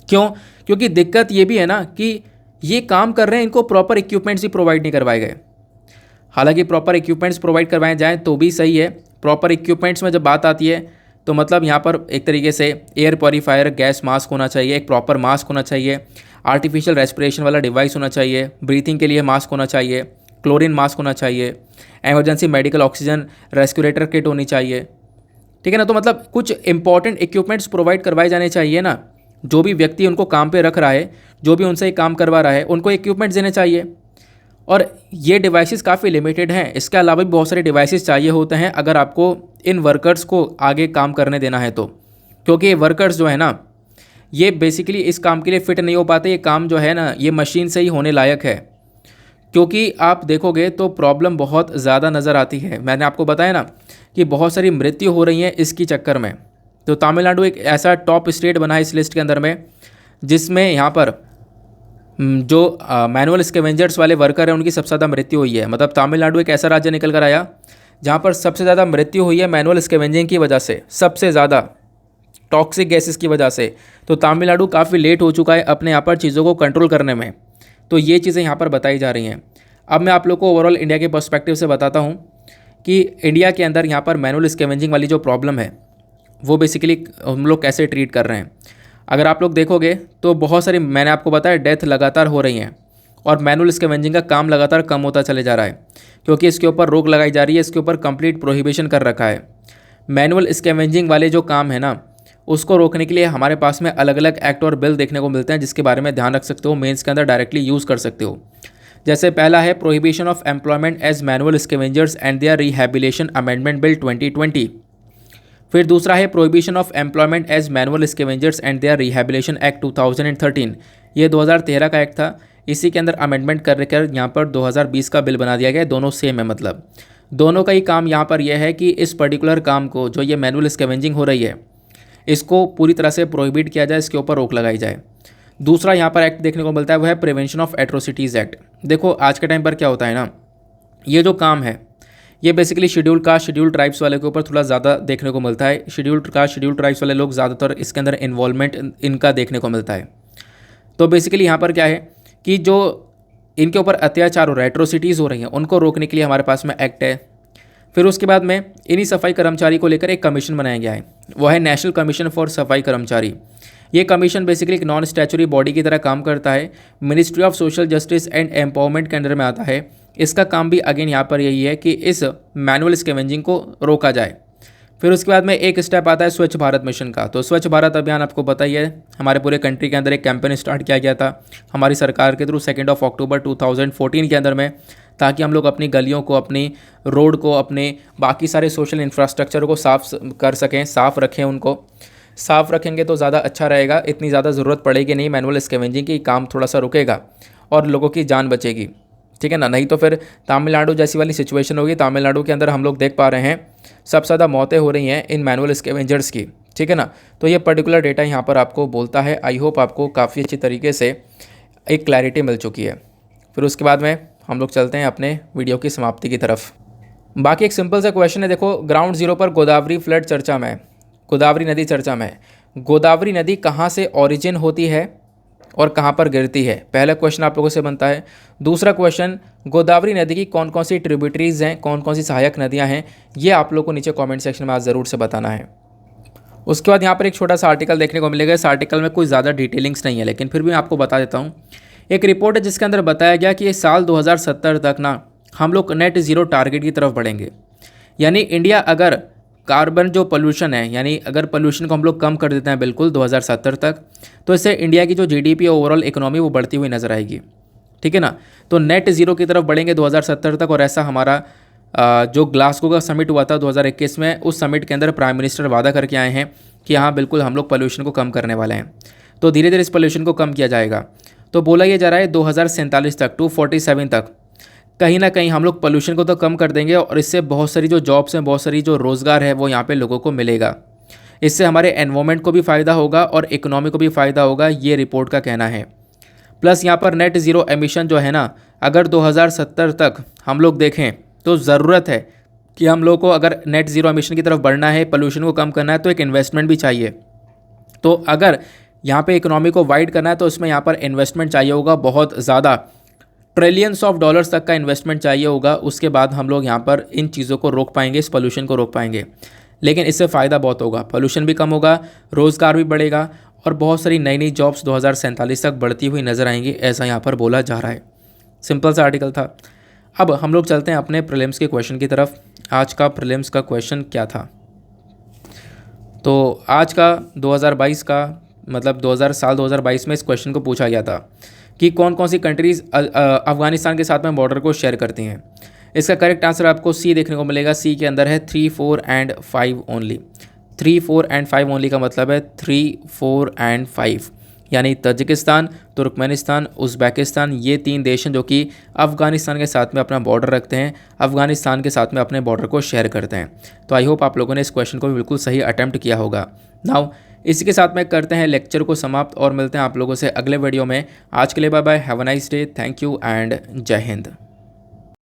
क्यों? क्योंकि दिक्कत ये भी है ना कि ये काम कर रहे हैं, इनको प्रॉपर इक्विपमेंट्स ही प्रोवाइड नहीं करवाए गए। हालांकि प्रॉपर इक्विपमेंट्स प्रोवाइड करवाए जाएँ तो भी सही है। प्रॉपर इक्विपमेंट्स में जब बात आती है तो मतलब यहाँ पर एक तरीके से एयर प्योरीफायर, गैस मास्क होना चाहिए, एक प्रॉपर मास्क होना चाहिए, आर्टिफिशियल रेस्पिरेशन वाला डिवाइस होना चाहिए, ब्रीथिंग के लिए मास्क होना चाहिए, क्लोरीन मास्क होना चाहिए, emergency medical oxygen respirator kit होनी चाहिए, ठीक है ना। तो मतलब कुछ इंपॉर्टेंट इक्विपमेंट्स प्रोवाइड करवाए जाने चाहिए ना। जो भी व्यक्ति उनको काम पे रख रहा है, जो भी उनसे काम करवा रहा है, उनको इक्विपमेंट्स देने चाहिए। और ये डिवाइसेस काफ़ी लिमिटेड हैं, इसके अलावा भी बहुत सारे डिवाइसेस चाहिए होते हैं अगर आपको इन वर्कर्स को आगे काम करने देना है तो। क्योंकि ये वर्कर्स जो है ना, ये बेसिकली इस काम के लिए फिट नहीं हो पाते। ये काम जो है ना, ये मशीन से ही होने लायक है। क्योंकि आप देखोगे तो प्रॉब्लम बहुत ज़्यादा नज़र आती है। मैंने आपको बताया ना कि बहुत सारी मृत्यु हो रही है इसकी चक्कर में। तो तमिलनाडु एक ऐसा टॉप स्टेट बना है इस लिस्ट के अंदर में, जिसमें यहाँ पर जो मैनुअल स्कैवेंजर्स वाले वर्कर हैं उनकी सबसे ज़्यादा मृत्यु हुई है। मतलब तमिलनाडु एक ऐसा राज्य निकल कर आया जहाँ पर सबसे ज़्यादा मृत्यु हुई है मैनुअल स्कैवेंजिंग की वजह से, सबसे ज़्यादा टॉक्सिक गैसेस की वजह से। तो तमिलनाडु काफ़ी लेट हो चुका है अपने यहाँ पर चीज़ों को कंट्रोल करने में। तो ये चीज़ें यहाँ पर बताई जा रही हैं। अब मैं आप लोग को ओवरऑल इंडिया के पर्सपेक्टिव से बताता हूँ कि इंडिया के अंदर यहाँ पर मैनुअल स्कैवेंजिंग वाली जो प्रॉब्लम है वो बेसिकली हम लोग कैसे ट्रीट कर रहे हैं। अगर आप लोग देखोगे तो बहुत सारी, मैंने आपको बताया, डेथ लगातार हो रही हैं और मैनुअल स्कैवेंजिंग का काम लगातार कम होता चले जा रहा है, क्योंकि इसके ऊपर रोक लगाई जा रही है, इसके ऊपर कंप्लीट प्रोहिबिशन कर रखा है। मैनुअल स्कैवेंजिंग वाले जो काम है ना, उसको रोकने के लिए हमारे पास में अलग अलग एक्ट और बिल देखने को मिलते हैं, जिसके बारे में ध्यान रख सकते हो, मेंस के अंदर डायरेक्टली यूज़ कर सकते हो। जैसे पहला है prohibition of employment as manual scavengers and their rehabilitation amendment bill 2020। फिर दूसरा है prohibition of employment as manual scavengers and their rehabilitation act 2013। ये 2013 का एक्ट था, इसी के अंदर अमेंडमेंट कर यहाँ पर 2020 का बिल बना दिया गया। दोनों सेम है, मतलब दोनों का ही काम यहाँ पर यह है कि इस पर्टिकुलर काम को, जो ये मैनुअल स्कैवेंजिंग हो रही है, इसको पूरी तरह से प्रोहिबिट किया जाए, इसके ऊपर रोक लगाई जाए। दूसरा यहाँ पर एक्ट देखने को मिलता है वो है प्रिवेंशन ऑफ एट्रोसिटीज़ एक्ट। देखो आज के टाइम पर क्या होता है ना, ये जो काम है ये basically schedule caste, schedule tribes वाले के ऊपर थोड़ा ज़्यादा देखने को मिलता है। शेड्यूल कास्ट, शेड्यूल ट्राइब्स वाले लोग ज़्यादातर इसके अंदर इन्वॉल्वमेंट इनका देखने को मिलता है। तो बेसिकली यहाँ पर क्या है कि जो इनके ऊपर अत्याचार हो रहा है, एट्रोसिटीज़ हो रही हैं, उनको रोकने के लिए हमारे पास में एक्ट है। फिर उसके बाद में इन्हीं सफाई कर्मचारी को लेकर एक कमीशन बनाया गया है, वो है नेशनल कमीशन फॉर सफाई कर्मचारी। ये कमीशन बेसिकली एक नॉन स्टैचुरी बॉडी की तरह काम करता है, ministry of social justice and empowerment के अंडर में आता है। इसका काम भी अगेन यहाँ पर यही है कि इस मैनुअल स्कैवेंजिंग को रोका जाए। फिर उसके बाद में एक स्टेप आता है स्वच्छ भारत मिशन का। तो स्वच्छ भारत अभियान आपको पता ही है, हमारे पूरे कंट्री के अंदर एक कैंपेन स्टार्ट किया गया था हमारी सरकार के थ्रू 2 अक्टूबर 2014 के अंदर में, ताकि हम लोग अपनी गलियों को, अपनी रोड को, अपने बाकी सारे सोशल इंफ्रास्ट्रक्चर को साफ़ कर सकें, साफ़ रखें। उनको साफ़ रखेंगे तो ज़्यादा अच्छा रहेगा, इतनी ज़्यादा ज़रूरत पड़ेगी नहीं मैनुअल स्कैवेंजिंग की, काम थोड़ा सा रुकेगा और लोगों की जान बचेगी, ठीक है ना। नहीं तो फिर तमिलनाडु जैसी वाली सिचुएशन होगी। तमिलनाडु के अंदर हम लोग देख पा रहे हैं सबसे ज़्यादा मौतें हो रही हैं इन मैनुअल स्कैवेंजर्स की, ठीक है ना। तो ये पर्टिकुलर डेटा यहाँ पर आपको बोलता है। आई होप आपको काफ़ी अच्छी तरीके से एक क्लैरिटी मिल चुकी है। फिर उसके बाद में हम लोग चलते हैं अपने वीडियो की समाप्ति की तरफ। बाकी एक सिंपल सा क्वेश्चन है, देखो ग्राउंड जीरो पर गोदावरी फ्लड चर्चा में, गोदावरी नदी चर्चा में। गोदावरी नदी कहाँ से ओरिजिन होती है और कहाँ पर गिरती है? पहला क्वेश्चन आप लोगों से बनता है। दूसरा क्वेश्चन, गोदावरी नदी की कौन कौन सी ट्रिब्यूटरीज हैं, कौन कौन सी सहायक नदियाँ हैं, ये आप लोगों को नीचे कमेंट सेक्शन में आज ज़रूर से बताना है। उसके बाद यहाँ पर एक छोटा सा आर्टिकल देखने को मिलेगा। इस आर्टिकल में कोई ज़्यादा डिटेलिंग्स नहीं है, लेकिन फिर भी मैं आपको बता देता हूँ। एक रिपोर्ट है जिसके अंदर बताया गया कि साल 2070 तक ना हम लोग नेट ज़ीरो टारगेट की तरफ बढ़ेंगे। यानी इंडिया अगर कार्बन जो पोल्यूशन है, यानी अगर पोल्यूशन को हम लोग कम कर देते हैं बिल्कुल 2070 तक, तो इससे इंडिया की जो जीडीपी ओवरऑल इकोनॉमी वो बढ़ती हुई नजर आएगी, ठीक है ना। तो नेट ज़ीरो की तरफ बढ़ेंगे 2070 तक। और ऐसा हमारा जो ग्लासगो का समिट हुआ था 2021 में, उस समिट के अंदर प्राइम मिनिस्टर वादा करके आए हैं कि हाँ बिल्कुल हम लोग पोल्यूशन को कम करने वाले हैं। तो धीरे धीरे इस पोल्यूशन को कम किया जाएगा। तो बोला ये जा रहा है 2047 तक, 247 तक कहीं ना कहीं हम लोग पोल्यूशन को तो कम कर देंगे और इससे बहुत सारी जो जॉब्स हैं, बहुत सारी जो रोज़गार है वो यहाँ पे लोगों को मिलेगा। इससे हमारे एनवायरनमेंट को भी फ़ायदा होगा और इकोनॉमी को भी फ़ायदा होगा, ये रिपोर्ट का कहना है। प्लस यहाँ पर नेट ज़ीरो एमिशन जो है ना, अगर 2070 तक हम लोग देखें तो ज़रूरत है कि हम लोग को अगर नेट ज़ीरो एमिशन की तरफ बढ़ना है, पोल्यूशन को कम करना है, तो एक इन्वेस्टमेंट भी चाहिए। तो अगर यहाँ पे इकोनॉमी को वाइड करना है तो इसमें यहाँ पर इन्वेस्टमेंट चाहिए होगा, बहुत ज़्यादा ट्रिलियंस ऑफ डॉलर्स तक का इन्वेस्टमेंट चाहिए होगा। उसके बाद हम लोग यहाँ पर इन चीज़ों को रोक पाएंगे, इस पोल्यूशन को रोक पाएंगे। लेकिन इससे फ़ायदा बहुत होगा, पोल्यूशन भी कम होगा, रोज़गार भी बढ़ेगा और बहुत सारी नई नई जॉब्स 2047 तक बढ़ती हुई नज़र आएंगी, ऐसा यहाँ पर बोला जा रहा है। सिंपल सा आर्टिकल था। अब हम लोग चलते हैं अपने प्रीलिम्स के क्वेश्चन की तरफ। आज का प्रीलिम्स का क्वेश्चन क्या था? तो आज का 2022 का मतलब 2022 में इस क्वेश्चन को पूछा गया था कि कौन कौन सी कंट्रीज़ अफगानिस्तान के साथ में बॉर्डर को शेयर करती हैं। इसका करेक्ट आंसर आपको सी देखने को मिलेगा। सी के अंदर है 3, 4 एंड 5 ओनली। 3, 4 एंड 5 ओनली का मतलब है 3, 4 एंड 5, यानी तजिकिस्तान, तुर्कमेनिस्तान, उज़्बेकिस्तान, ये 3 देश हैं जो कि अफ़गानिस्तान के साथ में अपना बॉर्डर रखते हैं, अफ़गानिस्तान के साथ में अपने बॉर्डर को शेयर करते हैं। तो आई होप आप लोगों ने इस क्वेश्चन को बिल्कुल सही अटैम्प्ट किया होगा। नाउ इसी के साथ में करते हैं लेक्चर को समाप्त और मिलते हैं आप लोगों से अगले वीडियो में। आज के लिए bye bye, have a nice day, thank you and जय हिंद।